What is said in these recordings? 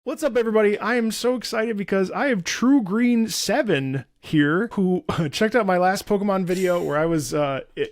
What's up, everybody? I am so excited because I have True Green 7 here, who checked out my last Pokemon video where I was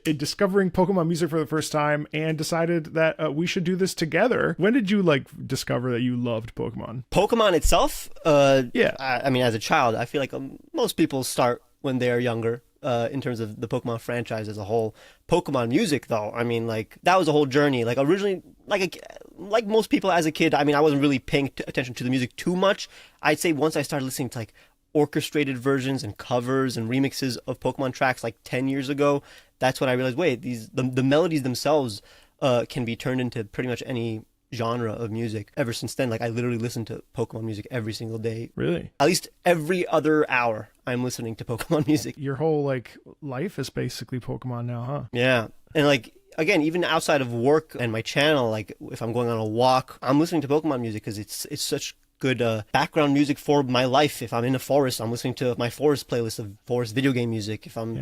discovering Pokemon music for the first time and decided that we should do this together. When did you discover that you loved Pokemon? Pokemon itself? Yeah. I mean, as a child, I feel like most people start when they're younger. In terms of the Pokemon franchise as a whole. Pokemon music, though, I mean, that was a whole journey. Originally, like most people as a kid, I mean, I wasn't really paying attention to the music too much. I'd say once I started listening to orchestrated versions and covers and remixes of Pokemon tracks 10 years ago, that's when I realized, wait, the melodies themselves can be turned into pretty much any genre of music. Ever since then, I literally listen to Pokemon music every single day. Really? At least every other hour I'm listening to Pokemon music. Your whole life is basically Pokemon now, huh? Yeah. And again, even outside of work and my channel, if I'm going on a walk, I'm listening to Pokemon music because it's such good background music for my life. If I'm in a forest, I'm listening to my forest playlist of forest video game music. If I'm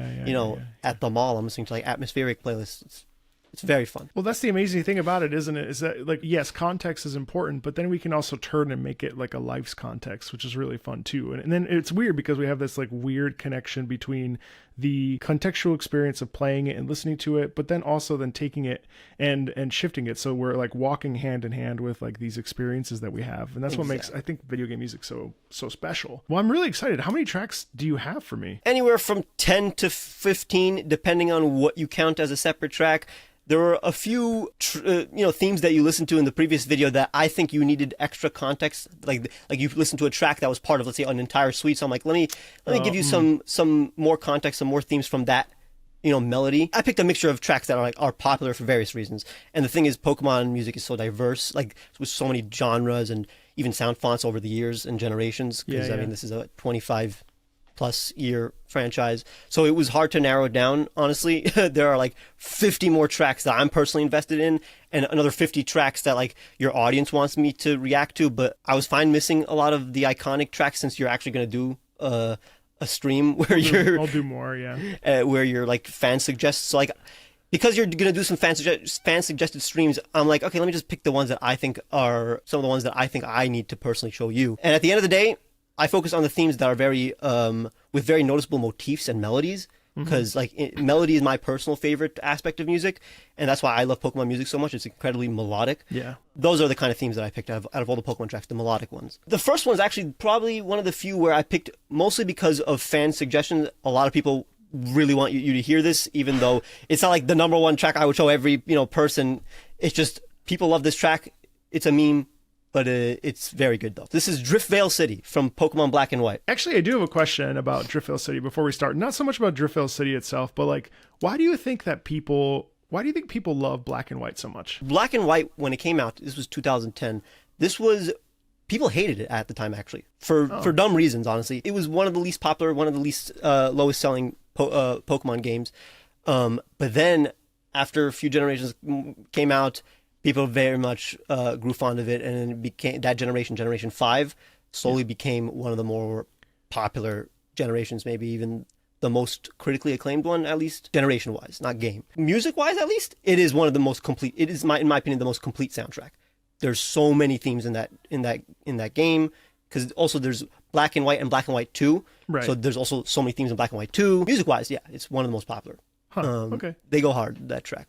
at the mall, I'm listening to atmospheric playlists. It's very fun. Well, that's the amazing thing about it, isn't it? Is that yes, context is important, but then we can also turn and make it a life's context, which is really fun too. And then it's weird because we have this weird connection between the contextual experience of playing it and listening to it, but then also taking it and shifting it. So we're walking hand in hand with these experiences that we have. And that's what makes, I think, video game music so special. Well, I'm really excited. How many tracks do you have for me? Anywhere from 10 to 15, depending on what you count as a separate track. There were a few, themes that you listened to in the previous video that I think you needed extra context. Like you listened to a track that was part of, let's say, an entire suite. So I'm let me give you some more context, some more themes from that, melody. I picked a mixture of tracks that are popular for various reasons. And the thing is, Pokemon music is so diverse, with so many genres and even sound fonts over the years and generations. Because I mean, this is a 25+ year franchise, so it was hard to narrow it down, honestly. There are 50 more tracks that I'm personally invested in and another 50 tracks that your audience wants me to react to, but I was fine missing a lot of the iconic tracks since you're actually going to do a stream where I'll do more, where your fan suggests. So because you're going to do some fan suggested streams, I'm okay, let me just pick the ones that I think are some of the ones that I think I need to personally show you. And at the end of the day, I focus on the themes that are very, with very noticeable motifs and melodies, because melody is my personal favorite aspect of music, and that's why I love Pokemon music so much. It's incredibly melodic. Yeah. Those are the kind of themes that I picked out of all the Pokemon tracks, the melodic ones. The first one is actually probably one of the few where I picked mostly because of fan suggestions. A lot of people really want you to hear this, even though it's not the number one track I would show every person. It's just people love this track. It's a meme. But it's very good, though. This is Driftveil City from Pokemon Black and White. Actually, I do have a question about Driftveil City before we start. Not so much about Driftveil City itself, but why do you think people love Black and White so much? Black and White, when it came out, this was 2010. People hated it at the time, actually, for dumb reasons, honestly. It was one of the least popular, one of the least lowest selling Pokemon games. But then, after a few generations came out, people very much grew fond of it, and it became that Generation 5 slowly became one of the more popular generations, maybe even the most critically acclaimed one, at least generation-wise, not game. Music-wise, at least, it is one of the most complete. It is, in my opinion, the most complete soundtrack. There's so many themes in that game, because also there's Black and White and Black and White 2. Right. So there's also so many themes in Black and White 2. Music-wise, yeah, it's one of the most popular. Huh. Okay. They go hard, that track.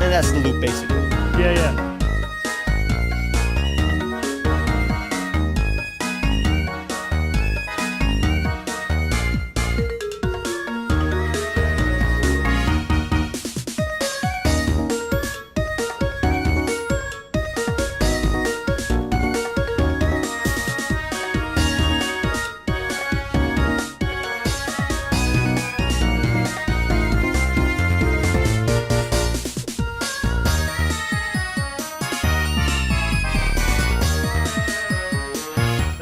And that's the loop, basically. Yeah.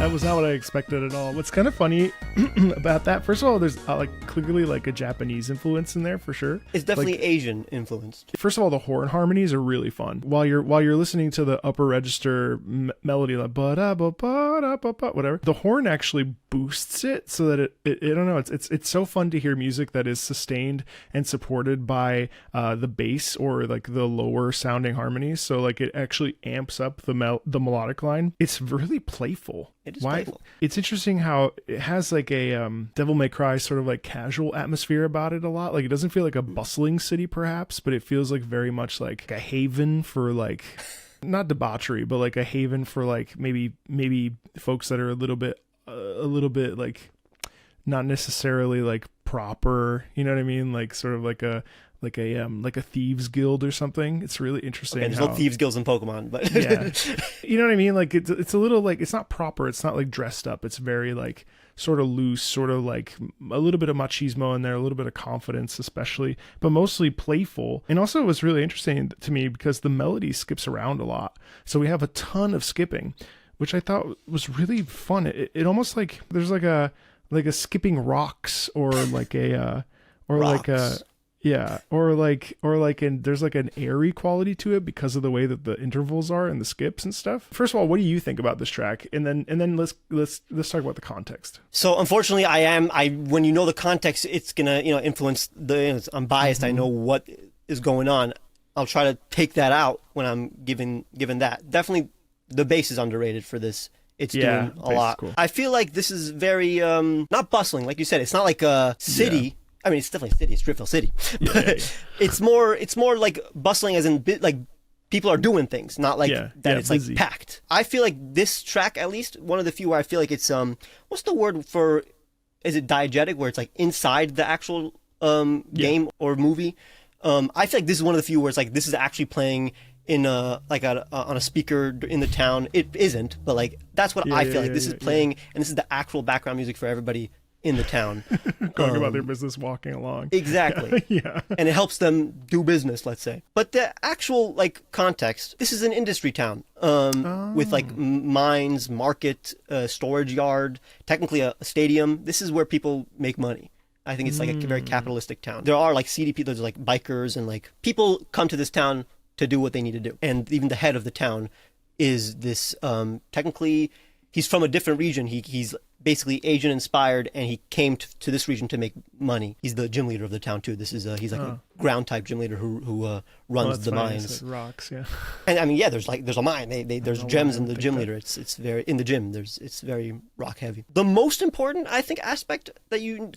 that was not what I expected at all. What's kind of funny about that, first of all, there's like clearly like a Japanese influence in there for sure. It's definitely like, Asian influenced. First of all, the horn harmonies are really fun. While you're listening to the upper register melody, like ba-da-ba-ba-da-ba-ba, whatever, the horn actually boosts it so that it I don't know, it's so fun to hear music that is sustained and supported by the bass or like the lower sounding harmonies. So like it actually amps up the melodic line. It's really playful. It is playful. It's interesting how it has like a Devil May Cry sort of like casual atmosphere about it a lot. Like it doesn't feel like a bustling city perhaps, but it feels like very much like a haven for like not debauchery, but like a haven for like maybe folks that are a little bit like not necessarily like proper, you know what I mean? Like sort of like a thieves guild or something. It's really interesting. Okay, there's no thieves guilds in Pokemon, but yeah, you know what I mean? Like it's a little like, it's not proper. It's not like dressed up. It's very like sort of loose, sort of like a little bit of machismo in there, a little bit of confidence, especially, but mostly playful. And also it was really interesting to me because the melody skips around a lot. So we have a ton of skipping, which I thought was really fun. It almost like there's like a skipping rocks or like a or rocks. like a yeah, or there's like an airy quality to it because of the way that the intervals are and the skips and stuff. First of all, what do you think about this track? And then let's talk about the context. So unfortunately, when you know the context, it's gonna influence I'm biased. I know what is going on. I'll try to take that out when I'm given that. Definitely, the bass is underrated for this. It's doing a lot. Cool. I feel like this is very not bustling, like you said. It's not like a city. Yeah. I mean, it's definitely a city. It's Driftveil City. Yeah. It's more like bustling, as in like people are doing things, not like it's busy. Like packed. I feel like this track, at least one of the few where I feel like it's what's the word for? Is it diegetic, where it's like inside the actual game or movie? I feel like this is one of the few where it's like this is actually playing in on a speaker in the town. It isn't, but like that's what I feel like. This is playing, and this is the actual background music for everybody in the town. Going about their business, walking along. Exactly. Yeah. And it helps them do business, let's say. But the actual like context, this is an industry town with like mines, market, storage yard, technically a stadium. This is where people make money. I think it's like a very capitalistic town. There are like seedy people, there's like bikers, and like people come to this town to do what they need to do. And even the head of the town is this technically he's from a different region. He's basically Asian inspired, and he came to this region to make money. He's the gym leader of the town too. This is he's like a ground type gym leader who runs the mines. Rocks, yeah. And I mean, yeah, there's a mine. There's gems in the gym leader. It's very in the gym. It's very rock heavy. The most important, I think, aspect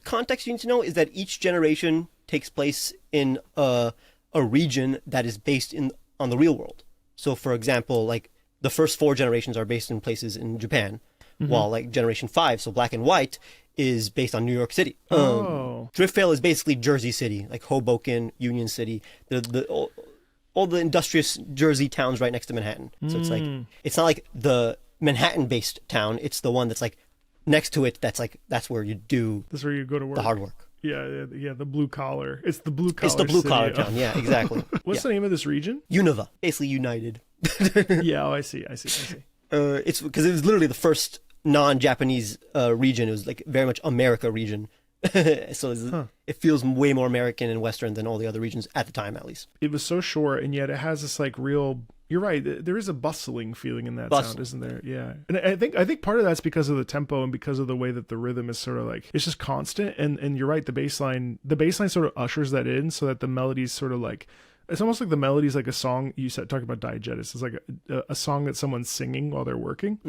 context you need to know is that each generation takes place in a region that is based on the real world. So, for example, like the first 4 generations are based in places in Japan. While like Generation 5, so Black and White, is based on New York City. Driftveil is basically Jersey City, like Hoboken, Union City, all the industrious Jersey towns right next to Manhattan. So it's like it's not like the Manhattan-based town. It's the one that's like next to it. That's where you do. That's where you go to work. The hard work. Yeah. The blue collar. It's the blue collar. It's the blue collar town. Yeah, exactly. What's the name of this region? Unova, basically united. Yeah, I see. It's because it was literally the first non-Japanese region. It was like very much America region. So it feels way more American and Western than all the other regions at the time, at least. It was so short, and yet it has this like real. You're right. There is a bustling feeling in that sound, isn't there? Yeah, and I think part of that's because of the tempo and because of the way that the rhythm is sort of like it's just constant. And you're right. The bass line sort of ushers that in, so that the melody's sort of like. It's almost like the melody's like a song. You said talking about diegesis. It's like a song that someone's singing while they're working.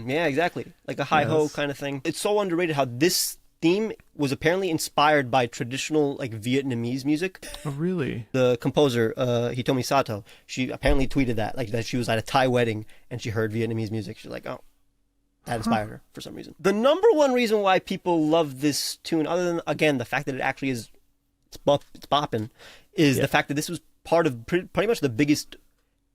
Yeah, exactly. Like a hi-ho kind of thing. It's so underrated how this theme was apparently inspired by traditional like Vietnamese music. Oh, really? The composer, Hitomi Sato, she apparently tweeted that she was at a Thai wedding and she heard Vietnamese music. She's like, oh, that inspired her for some reason. The number one reason why people love this tune, other than, again, the fact that it actually is, it's bopping, is the fact that this was part of pretty much the biggest,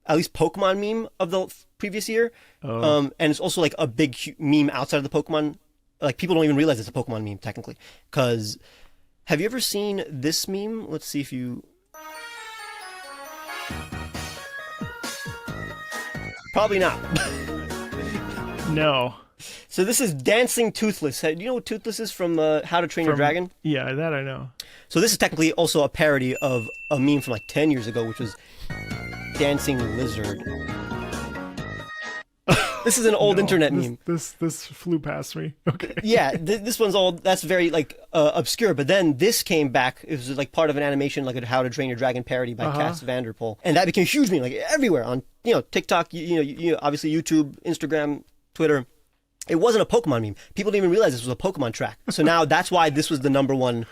at least Pokemon meme of the previous year. And it's also like a big meme outside of the Pokemon. Like people don't even realize it's a Pokemon meme technically. Because have you ever seen this meme? Let's see if you... Probably not. No. So this is Dancing Toothless. Do you know what Toothless is from How to Train Your Dragon? Yeah, that I know. So this is technically also a parody of a meme from like 10 years ago, which was Dancing Lizard. This is an old internet meme. This flew past me. Okay. Yeah, this one's all, that's very like obscure. But then this came back. It was like part of an animation, like a How to Train Your Dragon parody by Cass Vanderpool, and that became a huge meme, like everywhere on TikTok, obviously YouTube, Instagram, Twitter. It wasn't a Pokemon meme. People didn't even realize this was a Pokemon track. So now that's why this was the #1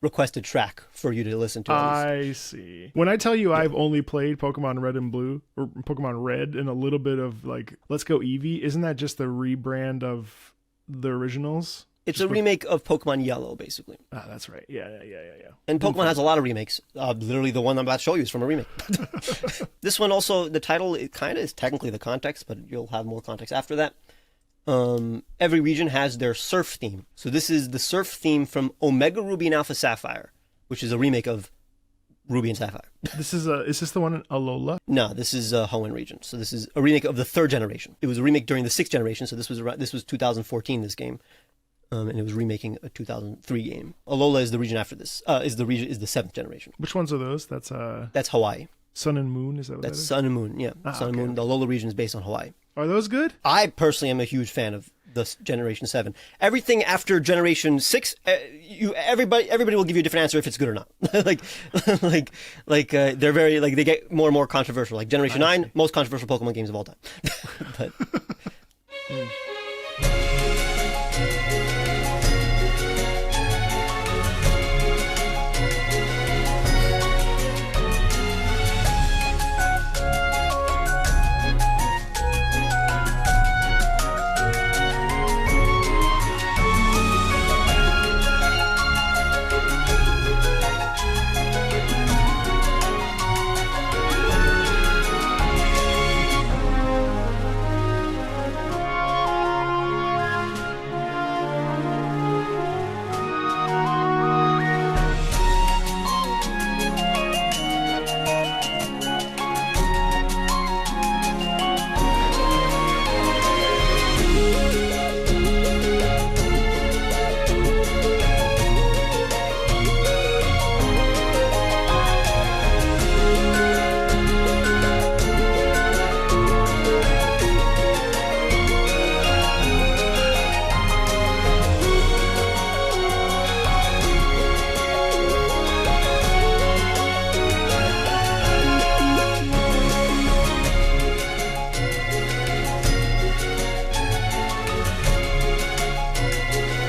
requested track for you to listen to. I see. When I tell you I've only played Pokemon Red and Blue, or Pokemon Red, and a little bit of like Let's Go Eevee, isn't that just the rebrand of the originals? It's a remake of Pokemon Yellow, basically. Ah, that's right. Yeah. And Pokemon has a lot of remakes. Literally, the one I'm about to show you is from a remake. This one also, the title, it kind of is technically the context, but you'll have more context after that. Every region has their surf theme. So this is the surf theme from Omega Ruby and Alpha Sapphire, which is a remake of Ruby and Sapphire. Is this the one in Alola? No, this is Hoenn region. So this is a remake of the 3rd generation. It was a remake during the 6th generation. So this was 2014. This game, and it was remaking a 2003 game. Alola is the region after this. Is the 7th generation. Which ones are those? That's Hawaii. Sun and Moon. Is that what That's that is? Sun and Moon. Yeah, Sun and Moon. Okay. The Alola region is based on Hawaii. Are those good? I personally am a huge fan of the Generation 7. Everything after Generation 6, everybody will give you a different answer if it's good or not. They're very, like, they get more and more controversial. Like Generation 9, most controversial Pokemon games of all time. But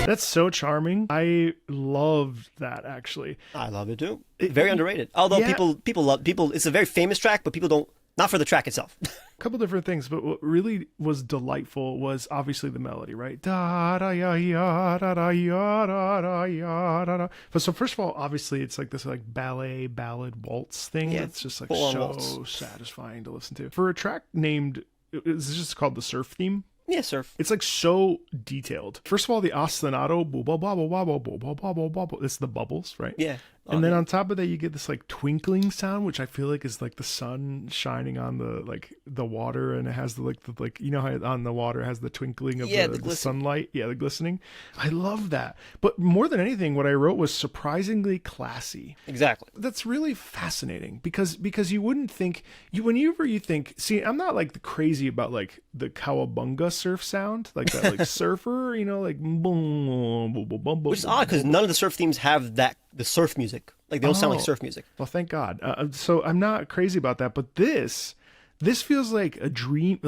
That's so charming. I loved that, actually. I love it too. Very underrated. Although people, it's a very famous track, but people don't, not for the track itself. A couple different things, but what really was delightful was obviously the melody, right? Da da ya ya da da ya da da ya da da. But so first of all, obviously it's like this like ballet ballad waltz thing. Yeah, that's just like full-on so waltz. satisfying to listen to. For a track named, is this just called the surf theme? Yeah, surf. It's like so detailed. First of all, the ostinato, bobble bobble bobble bobble bobble bobble. It's the bubbles, right? Yeah. And then on top of that, you get this like twinkling sound, which I feel like is like the sun shining on the water, and it has the you know how on the water it has the twinkling of the sunlight, the glistening. I love that. But more than anything, what I wrote was surprisingly classy. Exactly. That's really fascinating because you wouldn't think whenever you think. See, I'm not like crazy about like the cowabunga surf sound, like that like surfer, like boom, boom, boom, boom, boom. Which is odd because none of the surf themes have the surf music. Like they don't sound like surf music. Well, thank God. So I'm not crazy about that, but this feels like a dream,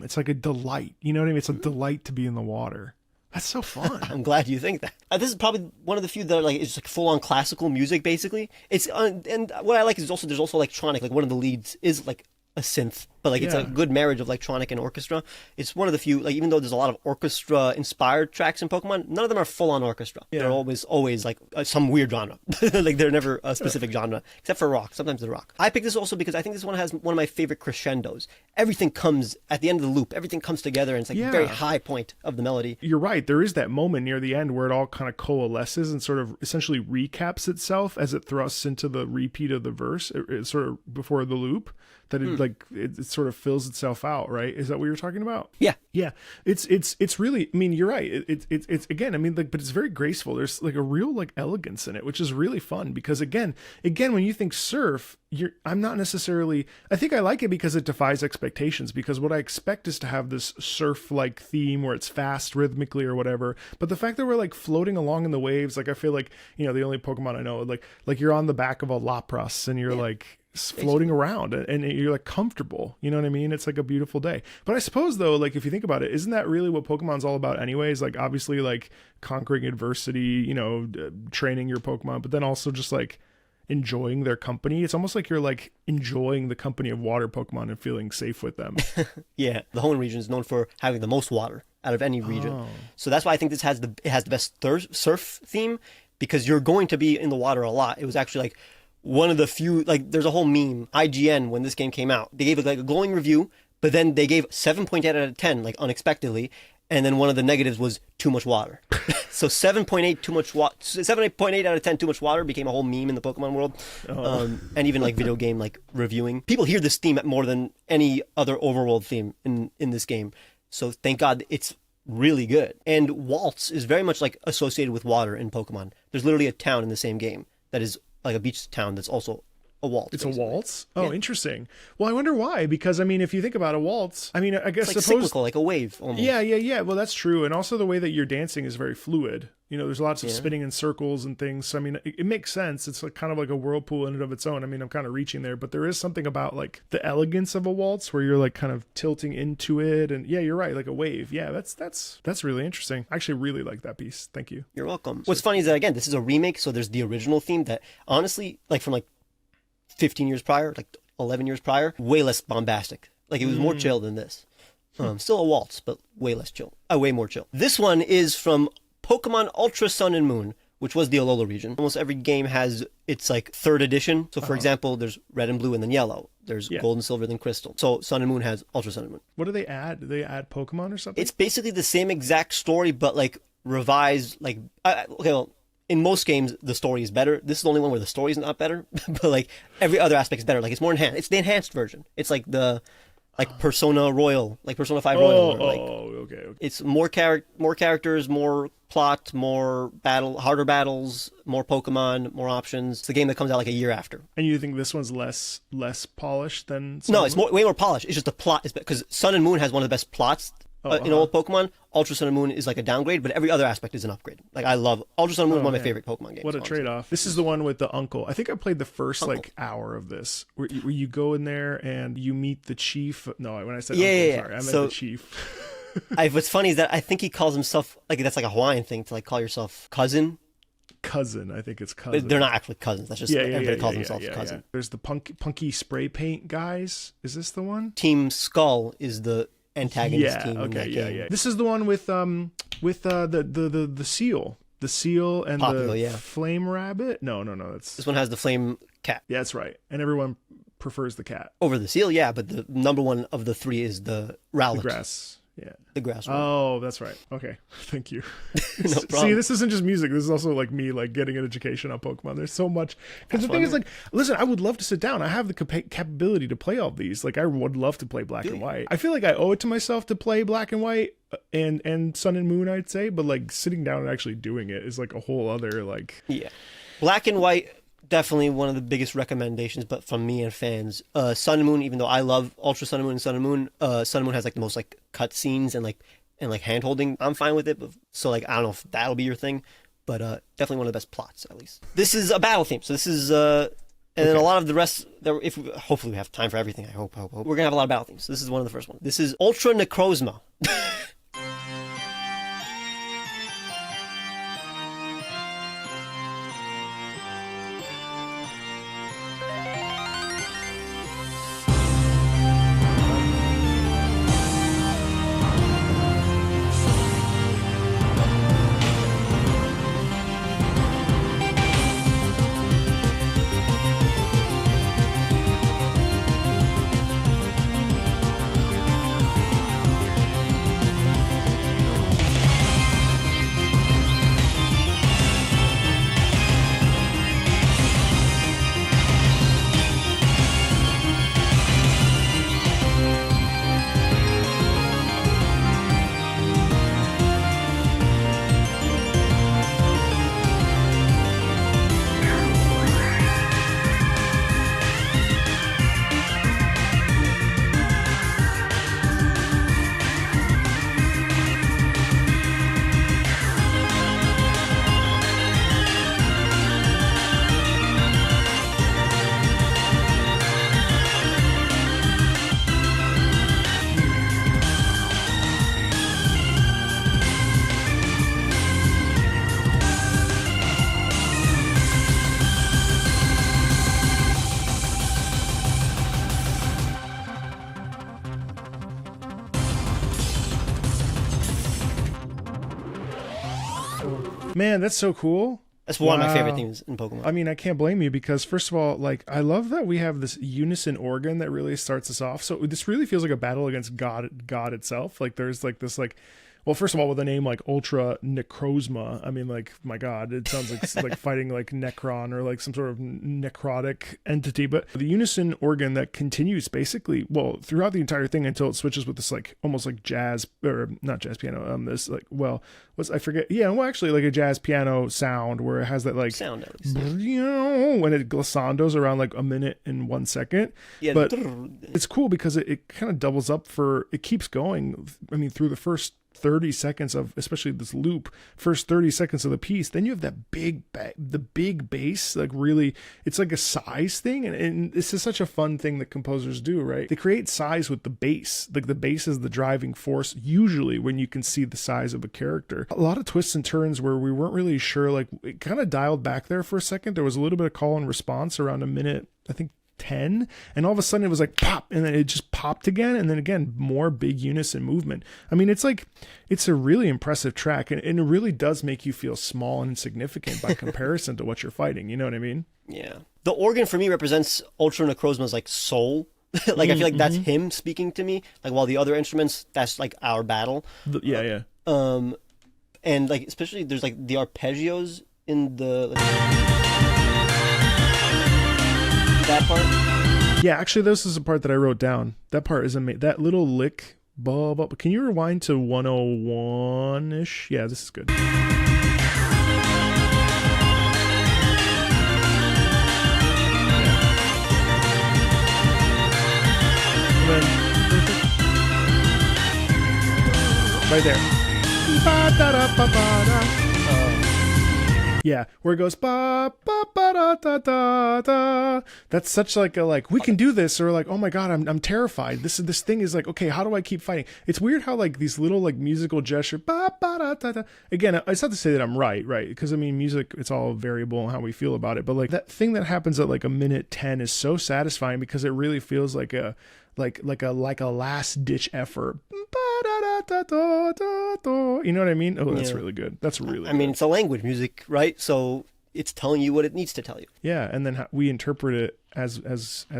It's like a delight. You know what I mean? It's a delight to be in the water. That's so fun. I'm glad you think that. This is probably one of the few that are like, it's like full on classical music, basically. It's and what I like is there's also electronic. Like one of the leads is like a synth, but like it's a good marriage of electronic and orchestra. It's one of the few, like, even though there's a lot of orchestra inspired tracks in Pokemon, none of them are full on orchestra. They're always like some weird genre. Like they're never a specific genre, except for rock. Sometimes they're rock. I picked this also because I think this one has one of my favorite crescendos. Everything comes at the end of the loop. Everything comes together, and it's like a very high point of the melody. You're right. There is that moment near the end where it all kind of coalesces and sort of essentially recaps itself as it thrusts into the repeat of the verse. It's sort of before the loop. that it sort of fills itself out, right? Is that what you're talking about? Yeah. Yeah. It's really, I mean, you're right. It's again, I mean, like, but it's very graceful. There's like a real like elegance in it, which is really fun because again, when you think surf, I'm not necessarily, I think I like it because it defies expectations, because what I expect is to have this surf like theme where it's fast rhythmically or whatever. But the fact that we're like floating along in the waves, like I feel like, you know, the only Pokemon I know, like you're on the back of a Lapras and you're like floating around and you're like comfortable, you know what I mean? It's like a beautiful day. But I suppose though, like if you think about it, isn't that really what Pokemon's all about anyways? Like obviously like conquering adversity, you know, training your Pokemon, but then also just like enjoying their company. It's almost like you're like enjoying the company of water Pokemon and feeling safe with them. Yeah, the Hoenn region is known for having the most water out of any region. Oh. So that's why I think this has the best surf theme, because you're going to be in the water a lot. It was actually like one of the few, like there's a whole meme, IGN, when this game came out, they gave it like a glowing review, but then they gave 7.8 out of 10, like unexpectedly. And then one of the negatives was too much water. So 7.8 too much water, 7.8 out of 10 too much water became a whole meme in the Pokemon world. And even like video game like reviewing. People hear this theme more than any other overworld theme in this game. So thank God it's really good. And Waltz is very much like associated with water in Pokemon. There's literally a town in the same game that is like a beach town that's also a waltz. It's basically. a waltz? Oh, Yeah. Interesting. Well, I wonder why, because I mean, if you think about a waltz, I mean, I guess It's like cyclical, like a wave almost. Yeah. Well, that's true. And also the way that you're dancing is very fluid. You know, there's lots of spinning in circles and things. So, I mean, it makes sense. It's like kind of like a whirlpool in and of its own. I mean, I'm kind of reaching there, but there is something about like the elegance of a waltz where you're like kind of tilting into it. And yeah, you're right. Like a wave. Yeah, that's really interesting. I actually really like that piece. Thank you. You're welcome. What's funny is that, again, this is a remake. So there's the original theme that honestly, like from like 15 years prior, like 11 years prior, way less bombastic. Like it was more chill than this. Still a waltz, but way less chill. Way more chill. This one is from Pokemon Ultra Sun and Moon, which was the Alola region. Almost every game has its like third edition. So for example, there's red and blue and then yellow. There's gold and silver, then crystal. So Sun and Moon has Ultra Sun and Moon. What do they add? Do they add Pokemon or something? It's basically the same exact story, but like revised. Like okay, well, in most games the story is better. This is the only one where the story is not better, but like every other aspect is better. Like it's more enhanced. It's the enhanced version. It's like the Persona Royal, like Persona 5 Royal. Okay. It's more characters, more plot, more harder battles, more Pokemon, more options. It's a game that comes out like a year after. And you think this one's less polished than No, it's way more polished. It's just the plot is because Sun and Moon has one of the best plots in all of Pokemon. Ultra Sun and Moon is like a downgrade, but every other aspect is an upgrade. Like I love Ultra Sun and Moon, one of my favorite Pokemon games. What a trade-off. This is the one with the uncle. I think I played the first like hour of this where you go in there and you meet the chief. No, when I said uncle, sorry, I meant the chief. What's funny is that I think he calls himself, like that's like a Hawaiian thing to like call yourself cousin. I think it's cousin. They're not actually cousins. That's just everybody calls themselves cousin. Yeah. There's the punky spray paint guys. Is this the one? Team Skull is the antagonist team in that game. This is the one with the seal. The seal and the flame rabbit. No. This one has the flame cat. Yeah, that's right. And everyone prefers the cat over the seal. Yeah, but the number one of the three is the Rowlet. The grass. Yeah. The grass one. Oh, that's right. Okay. Thank you. No problem. See, this isn't just music. This is also like me like getting an education on Pokemon. There's so much. Because the thing is like, listen, I would love to sit down. I have the capability to play all these. Like I would love to play Black and White. I feel like I owe it to myself to play Black and White and Sun and Moon, I'd say. But like sitting down and actually doing it is like a whole other like. Yeah. Black and White, definitely one of the biggest recommendations, but from me and fans. Sun and Moon, even though I love Ultra Sun and Moon and Sun and Moon has like the most like cut scenes and hand holding. I'm fine with it, but so like I don't know if that'll be your thing, but definitely one of the best plots at least. This is a battle theme, so this is then a lot of the rest. Hopefully we have time for everything. I hope we're gonna have a lot of battle themes. So this is one of the first ones. This is Ultra Necrozma. Man, that's so cool. That's one of my favorite Wow. themes in Pokemon. I mean, I can't blame you because first of all, like I love that we have this unison organ that really starts us off. So this really feels like a battle against God itself. Like there's like this like, well, first of all, with a name like Ultra Necrozma, I mean, like my God, it sounds like like fighting like Necron or like some sort of necrotic entity. But the unison organ that continues basically, well, throughout the entire thing until it switches with this like almost like jazz or not jazz piano. This like I forget. Yeah, well, actually, like a jazz piano sound where it has that like Sound at least. when it glissandos around like a minute and 1 second. Yeah, But it's cool because it kind of doubles up it keeps going. I mean, through the first 30 seconds of especially this loop, first 30 seconds of the piece, then you have that the big bass, like really it's like a size thing, and this is such a fun thing that composers do, right? They create size with the bass. Like the bass is the driving force usually when you can see the size of a character. A lot of twists and turns where we weren't really sure, like it kind of dialed back there for a second. There was a little bit of call and response around a minute, I think 10, and all of a sudden it was like pop, and then it just popped again, and then again more big unison movement. I mean, it's a really impressive track, and it really does make you feel small and insignificant by comparison to what you're fighting. You know what I mean? Yeah. The organ for me represents Ultra Necrozma's like soul. Like I feel like that's him speaking to me. Like while the other instruments, that's like our battle. Yeah. And like especially there's like the arpeggios in the that part. Yeah, actually, this is the part that I wrote down. That part is amazing. That little lick. Can you rewind to 101-ish? Yeah, this is good. And then, right there. Yeah, where it goes ba ba ba da da da da. That's such like a like we can do this, or like oh my God, I'm terrified. This thing is like okay, how do I keep fighting? It's weird how like these little like musical gesture ba ba da da da. Again, it's not to say that I'm right, because I mean music, it's all variable in how we feel about it. But like that thing that happens at like a minute 10 is so satisfying because it really feels like a last ditch effort. You know what I mean? Oh, that's really good. That's really. I mean, it's a language, music, right? So it's telling you what it needs to tell you. Yeah, and then we interpret it as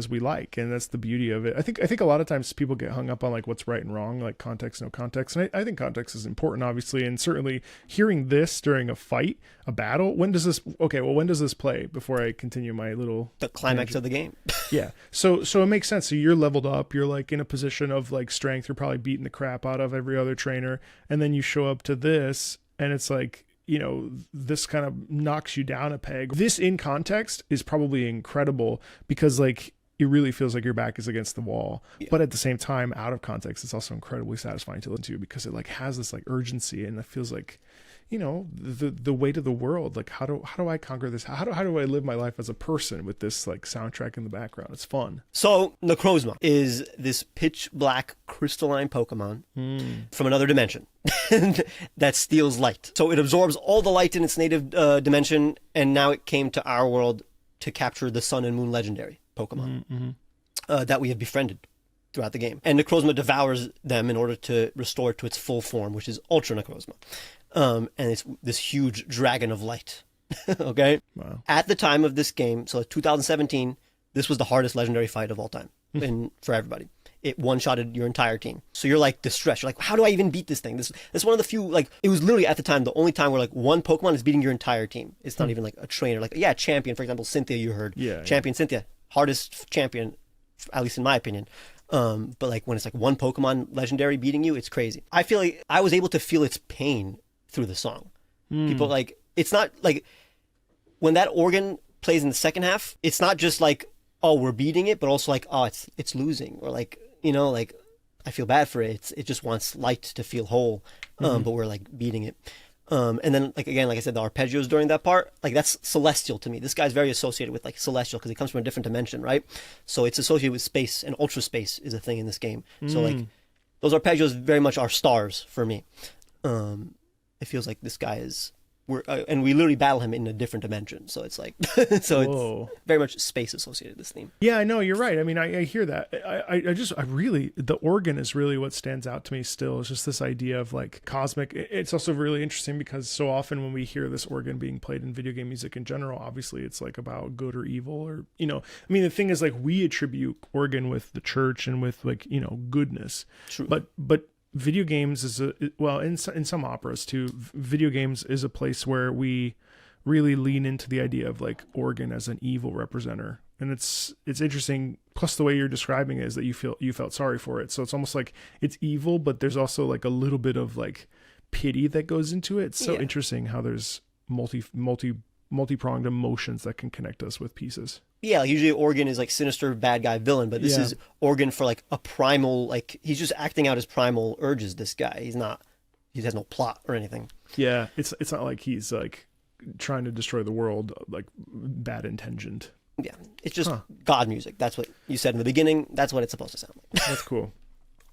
we like, and that's the beauty of it. I think a lot of times people get hung up on like what's right and wrong, like context, no context, and I think context is important, obviously, and certainly hearing this during a fight, a battle. When does this play? Before I continue my little the climax of the game. Yeah, so it makes sense. So you're leveled up, you're like in a position of like strength, you're probably beating the crap out of every other trainer, and then you show up to this, and it's like, you know, this kind of knocks you down a peg. This in context is probably incredible because like it really feels like your back is against the wall. Yeah. But at the same time, out of context, it's also incredibly satisfying to listen to because it like has this like urgency, and it feels like, you know, the weight of the world. Like how do I conquer this? How do I live my life as a person with this like soundtrack in the background? It's fun. So Necrozma is this pitch black crystalline Pokemon from another dimension that steals light. So it absorbs all the light in its native dimension, and now it came to our world to capture the Sun and Moon legendary Pokemon that we have befriended throughout the game. And Necrozma devours them in order to restore it to its full form, which is Ultra Necrozma. And it's this huge dragon of light. Okay? Wow. At the time of this game, so 2017, this was the hardest legendary fight of all time for everybody. It one-shotted your entire team. So you're like distressed. You're like, how do I even beat this thing? This is one of the few, like, it was literally at the time, the only time where like one Pokemon is beating your entire team. It's not even like a trainer. Like, yeah, champion, for example, Cynthia, you heard. Yeah. Champion Cynthia. Hardest champion, at least in my opinion. But like when it's like one Pokemon legendary beating you, it's crazy. I feel like I was able to feel its pain through the song. People like, it's not like when that organ plays in the second half, it's not just like, oh, we're beating it, but also like, oh, it's losing, or like, you know, like I feel bad for it. It just wants light to feel whole, but we're like beating it. And then like, again, like I said, the arpeggios during that part, like that's celestial to me. This guy's very associated with like celestial because he comes from a different dimension, right? So it's associated with space, and ultra space is a thing in this game. So like those arpeggios very much are stars for me. It feels like this guy is and we literally battle him in a different dimension. So it's like, so Whoa. it's very much space associated, this theme. Yeah, I know, you're right. I mean, I hear that. I really, the organ is really what stands out to me still. It's just this idea of like cosmic. It's also really interesting because so often when we hear this organ being played in video game music in general, obviously it's like about good or evil, or, you know, I mean, the thing is like we attribute organ with the church and with like, you know, goodness. True. But video games is in some operas too, video games is a place where we really lean into the idea of like organ as an evil representer. And it's interesting. Plus the way you're describing it is that you felt sorry for it. So it's almost like it's evil, but there's also like a little bit of like pity that goes into it. It's so interesting how there's multi-pronged emotions that can connect us with pieces. Yeah, like usually organ is like sinister, bad guy, villain, but this is organ for like a primal, like he's just acting out his primal urges, this guy. He has no plot or anything. Yeah, it's not like he's like trying to destroy the world, like bad intentioned. Yeah, it's just God music. That's what you said in the beginning. That's what it's supposed to sound like. That's cool.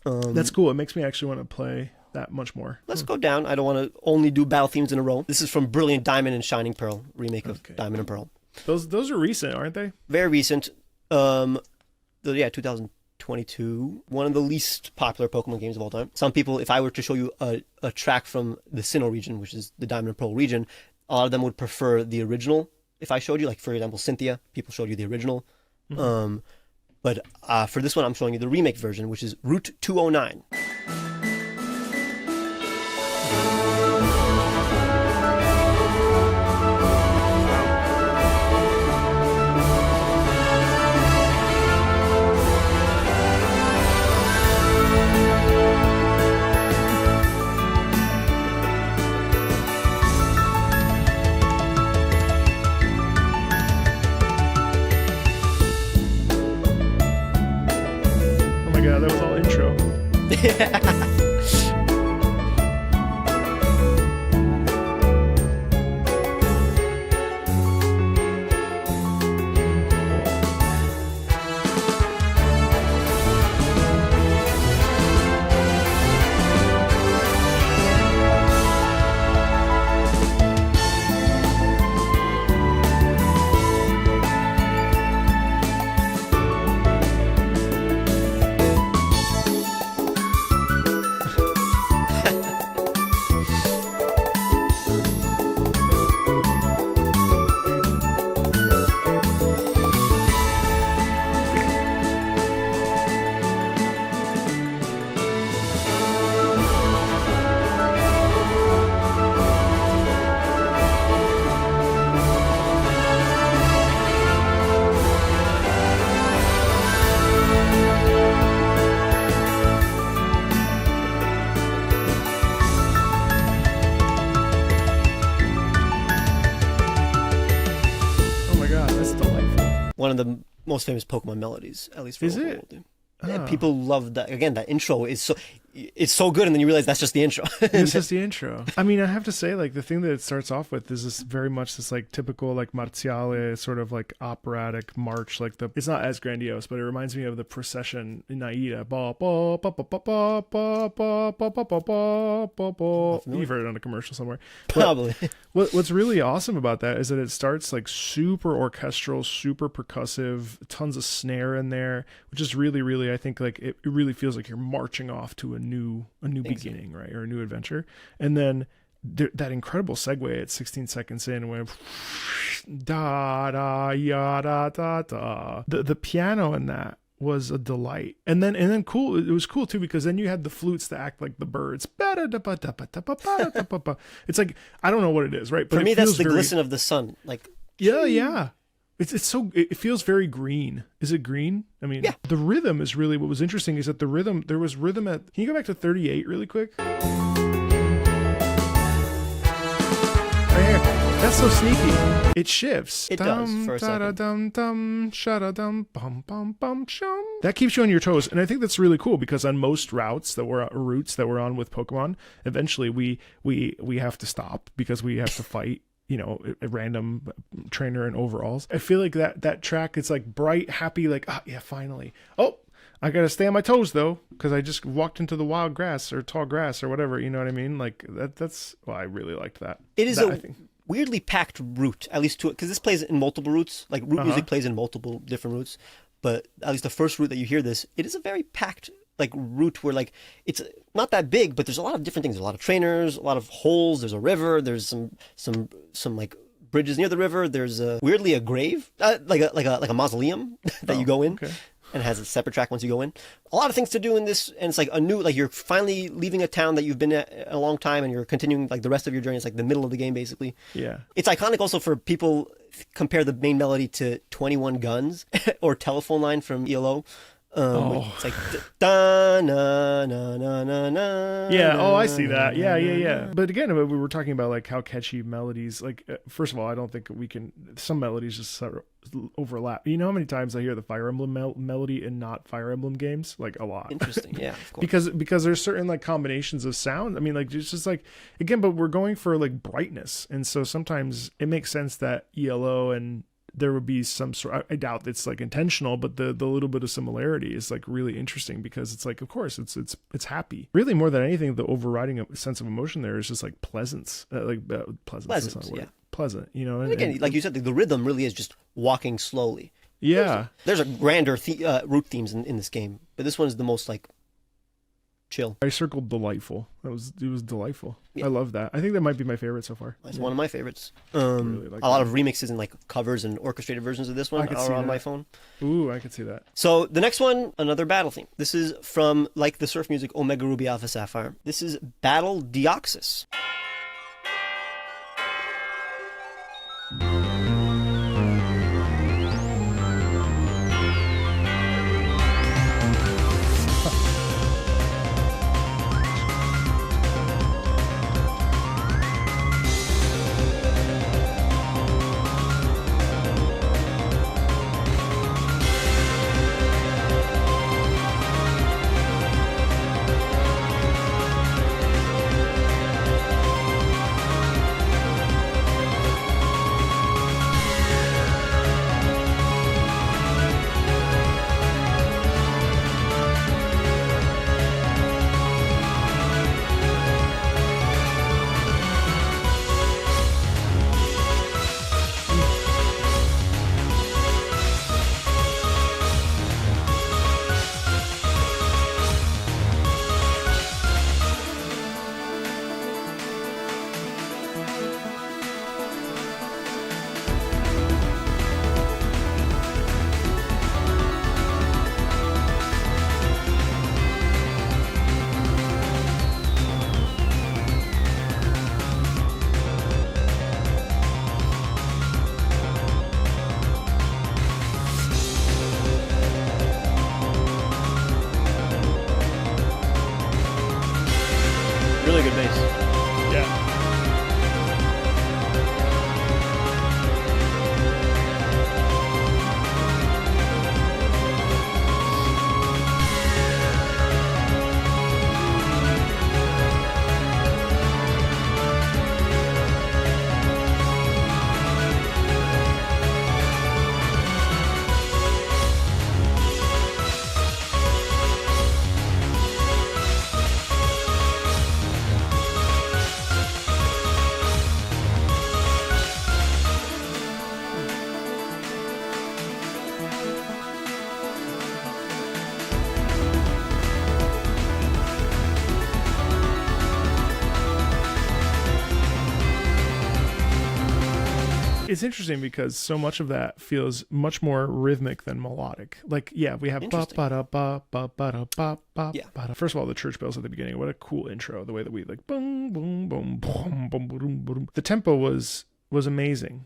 That's cool. It makes me actually want to play that much more. Let's go down. I don't want to only do battle themes in a row. This is from Brilliant Diamond and Shining Pearl, remake of Diamond and Pearl. Those are recent, aren't they? Very recent. 2022. One of the least popular Pokemon games of all time. Some people, if I were to show you a track from the Sinnoh region, which is the Diamond and Pearl region, a lot of them would prefer the original. If I showed you, like for example, Cynthia, people showed you the original. Mm-hmm. But for this one, I'm showing you the remake version, which is Route 209. Yeah, that was all intro. One of the most famous Pokemon melodies, at least for Is the it? world. Yeah, people love that. Again, that intro is so good, and then you realize that's just the intro. It's just the intro. I mean, I have to say, like, the thing that it starts off with is this very much this like typical like marziale sort of like operatic march. Like it's not as grandiose, but it reminds me of the procession in Aida. You've heard it on a commercial somewhere. Probably. What's really awesome about that is that it starts like super orchestral, super percussive, tons of snare in there, which is really, really, I think like it really feels like you're marching off to a new beginning, right? Or a new adventure. And then that incredible segue at 16 seconds in when da da ya da da da. The piano in that was a delight. And then cool, it was cool too because then you had the flutes that act like the birds. It's like, I don't know what it is, right? But for me that's the glisten of the sun, like yeah. It feels very green. Is it green? I mean, The rhythm is really what was interesting is that there was rhythm at, can you go back to 38 really quick? Right here. That's so sneaky. It shifts. It does for a second. That keeps you on your toes. And I think that's really cool because on most routes that we're on with Pokemon, eventually we have to stop because we have to fight, you know, a random trainer in overalls. I feel like that track, it's like bright, happy, like, yeah, finally. Oh, I gotta stay on my toes though, because I just walked into the wild grass or tall grass or whatever. You know what I mean? Like that's. Well, I really liked that. It is that, weirdly packed route, at least to it, because this plays in multiple routes. Like route music plays in multiple different routes, but at least the first route that you hear this, it is a very packed like route where like it's not that big, but there's a lot of different things. There's a lot of trainers, a lot of holes. There's a river. There's some like bridges near the river. There's weirdly a grave, like a mausoleum that you go in. Okay. And it has a separate track once you go in. A lot of things to do in this, and it's like a new, like you're finally leaving a town that you've been at a long time, and you're continuing like the rest of your journey. It's like the middle of the game, basically. Yeah. It's iconic also for people compare the main melody to 21 Guns or Telephone Line from ELO. It's like da na na na na na. Yeah. Oh, I see that. Yeah. But again, we were talking about like how catchy melodies. Like, first of all, I don't think we can. Some melodies just sort of overlap. You know how many times I hear the Fire Emblem melody in not Fire Emblem games? Like a lot. Interesting. Yeah. Of course. because there's certain like combinations of sound. I mean, like it's just like again, but we're going for like brightness, and so sometimes it makes sense that ELO and there would be some sort. I doubt it's like intentional, but the little bit of similarity is like really interesting because it's like, of course, it's happy. Really, more than anything, the overriding sense of emotion there is just like pleasance, pleasant. Yeah. Pleasant, you know. And again, like you said, the rhythm really is just walking slowly. Yeah. There's a grander route themes in this game, but this one's the most like chill. I circled delightful. It was delightful. Yeah. I love that. I think that might be my favorite so far. It's one of my favorites. Really like a lot of remixes and like covers and orchestrated versions of this one are on my phone. Ooh, I could see that. So the next one, another battle theme. This is from like the surf music Omega Ruby Alpha Sapphire. This is Battle Deoxys. Really good bass. Yeah. It's interesting because so much of that feels much more rhythmic than melodic. Like, yeah, we have ba ba da ba ba ba da ba ba ba. First of all, the church bells at the beginning. What a cool intro! The way that we like boom boom boom boom boom boom boom. The tempo was amazing.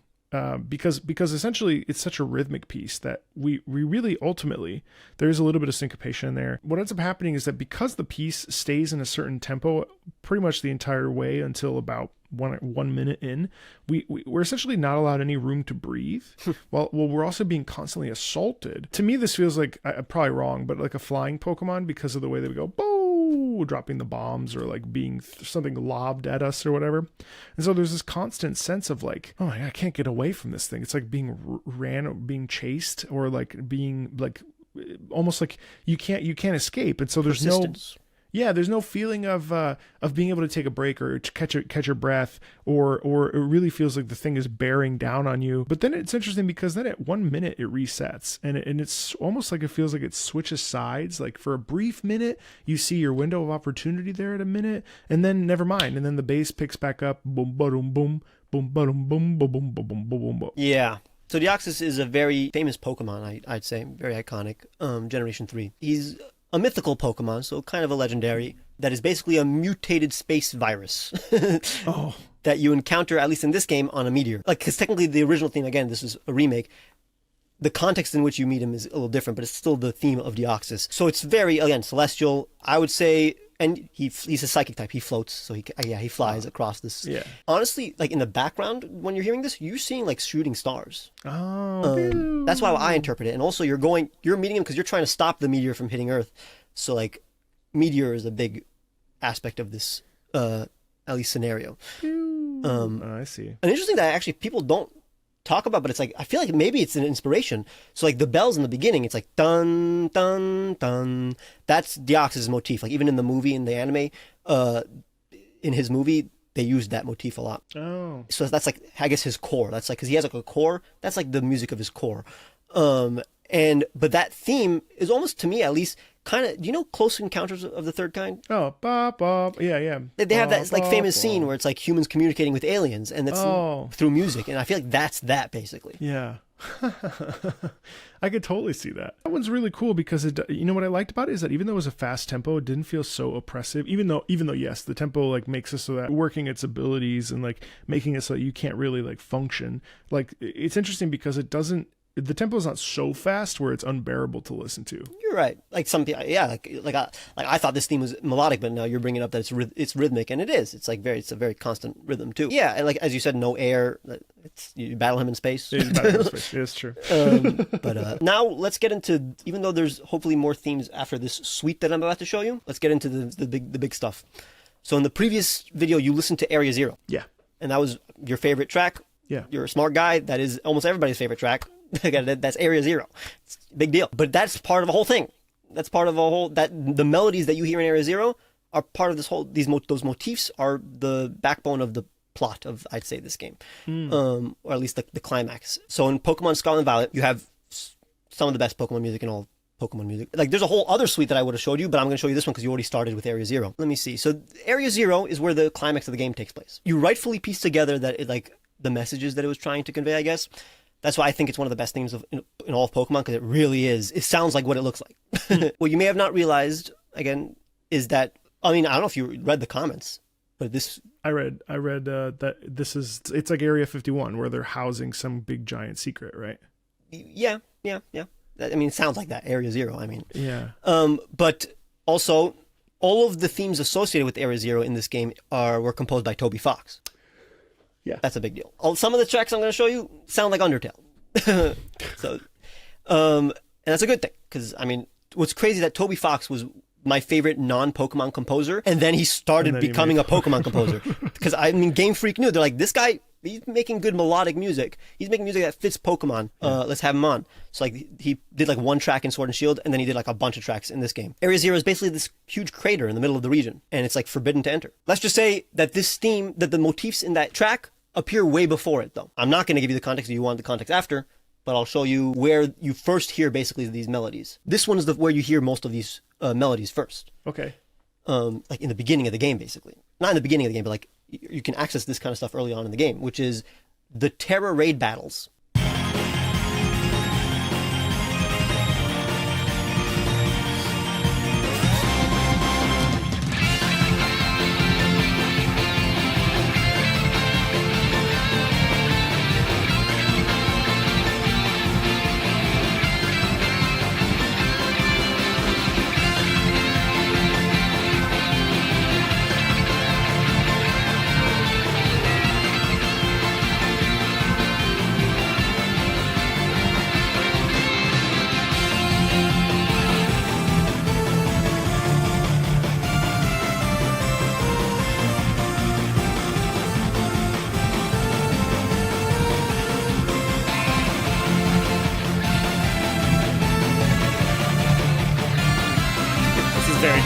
Because essentially it's such a rhythmic piece that we really ultimately there's a little bit of syncopation in there. What ends up happening is that because the piece stays in a certain tempo pretty much the entire way until about 1 minute in, we're essentially not allowed any room to breathe. While we're also being constantly assaulted. To me, this feels like, I'm probably wrong, but like a flying Pokemon because of the way that we go boom, dropping the bombs or like being something lobbed at us or whatever. And so there's this constant sense of like, oh my God, I can't get away from this thing. It's like being being chased or like being like almost like you can't escape, and so there's Persistence. there's no feeling of being able to take a break or to catch your breath, or it really feels like the thing is bearing down on you. But then it's interesting because then at 1 minute it resets, and it's almost like it feels like it switches sides. Like for a brief minute, you see your window of opportunity there at a minute, and then never mind, and then the bass picks back up, boom, boom, boom, boom, boom, boom, boom, boom, boom, boom, boom, boom. Yeah. So Deoxys is a very famous Pokemon, I'd say, very iconic. Generation 3. He's a mythical Pokemon, so kind of a legendary, that is basically a mutated space virus that you encounter, at least in this game, on a meteor. Like, because technically the original theme, again, this is a remake, the context in which you meet him is a little different, but it's still the theme of Deoxys. So it's very, again, celestial, I would say, and he's a psychic type. He floats, so he flies across this. Yeah. Honestly, like in the background, when you're hearing this, you're seeing like shooting stars. Oh. That's how I interpret it. And also, you're meeting him because you're trying to stop the meteor from hitting Earth. So like, meteor is a big aspect of this, at least scenario. I see. An interesting that actually people don't talk about, but it's like I feel like maybe it's an inspiration. So like the bells in the beginning, it's like dun dun dun. That's Deoxys' motif. Like even in the movie, in the anime, in his movie, they used that motif a lot. Oh. So that's like, I guess, his core. That's like, because he has like a core. That's like the music of his core. But that theme is almost, to me at least, kind of, do you know Close Encounters of the Third Kind? Oh, yeah. They have that like famous scene where it's like humans communicating with aliens, and that's through music, and I feel like that's that basically. Yeah. I could totally see that. That one's really cool because you know what I liked about it is that even though it was a fast tempo, it didn't feel so oppressive. Even though yes, the tempo like makes it so that working its abilities and like making it so that you can't really like function. Like it's interesting because the tempo is not so fast where it's unbearable to listen to. You're right. Like some people, yeah. Like I thought this theme was melodic, but now you're bringing up that it's rhythmic, and it is. It's like it's a very constant rhythm too. Yeah, and like as you said, no air. You battle him in space. Yeah, you battle him in space. Yeah, it's true. But now let's get into, even though there's hopefully more themes after this suite that I'm about to show you, let's get into the big stuff. So in the previous video, you listened to Area Zero. Yeah. And that was your favorite track. Yeah. You're a smart guy. That is almost everybody's favorite track. That's Area Zero. It's a big deal. But that's part of a whole thing. That's part of a whole, that the melodies that you hear in Area Zero are part of this whole, those motifs are the backbone of the plot of, I'd say, this game. Or at least the climax. So in Pokemon Scarlet and Violet, you have some of the best Pokemon music in all Pokemon music. Like there's a whole other suite that I would have showed you, but I'm going to show you this one because you already started with Area Zero. Let me see. So Area Zero is where the climax of the game takes place. You rightfully piece together that the messages that it was trying to convey, I guess. That's why I think it's one of the best themes in all of Pokemon, because it really is. It sounds like what it looks like. What you may have not realized, again, is that, I mean, I don't know if you read the comments, but this... I read that it's like Area 51, where they're housing some big giant secret, right? Yeah. I mean, it sounds like that, Area Zero, I mean. Yeah. But also, all of the themes associated with Area Zero in this game were composed by Toby Fox. Yeah. That's a big deal. Some of the tracks I'm going to show you sound like Undertale. So, and that's a good thing, because, I mean, what's crazy that Toby Fox was my favorite non-Pokemon composer, and then he started becoming a Pokemon composer. Because, I mean, Game Freak knew. They're like, this guy, he's making good melodic music. He's making music that fits Pokemon. Let's have him on. So, like, he did, like, one track in Sword and Shield, and then he did, like, a bunch of tracks in this game. Area Zero is basically this huge crater in the middle of the region, and it's, like, forbidden to enter. Let's just say that this theme, that the motifs in that track appear way before it, though. I'm not going to give you the context if you want the context after, but I'll show you where you first hear basically these melodies. This one is where you hear most of these melodies first. Okay. Like in the beginning of the game, basically. Not in the beginning of the game, but like you can access this kind of stuff early on in the game, which is the Tera raid battles.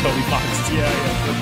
Toby Fox. Yeah.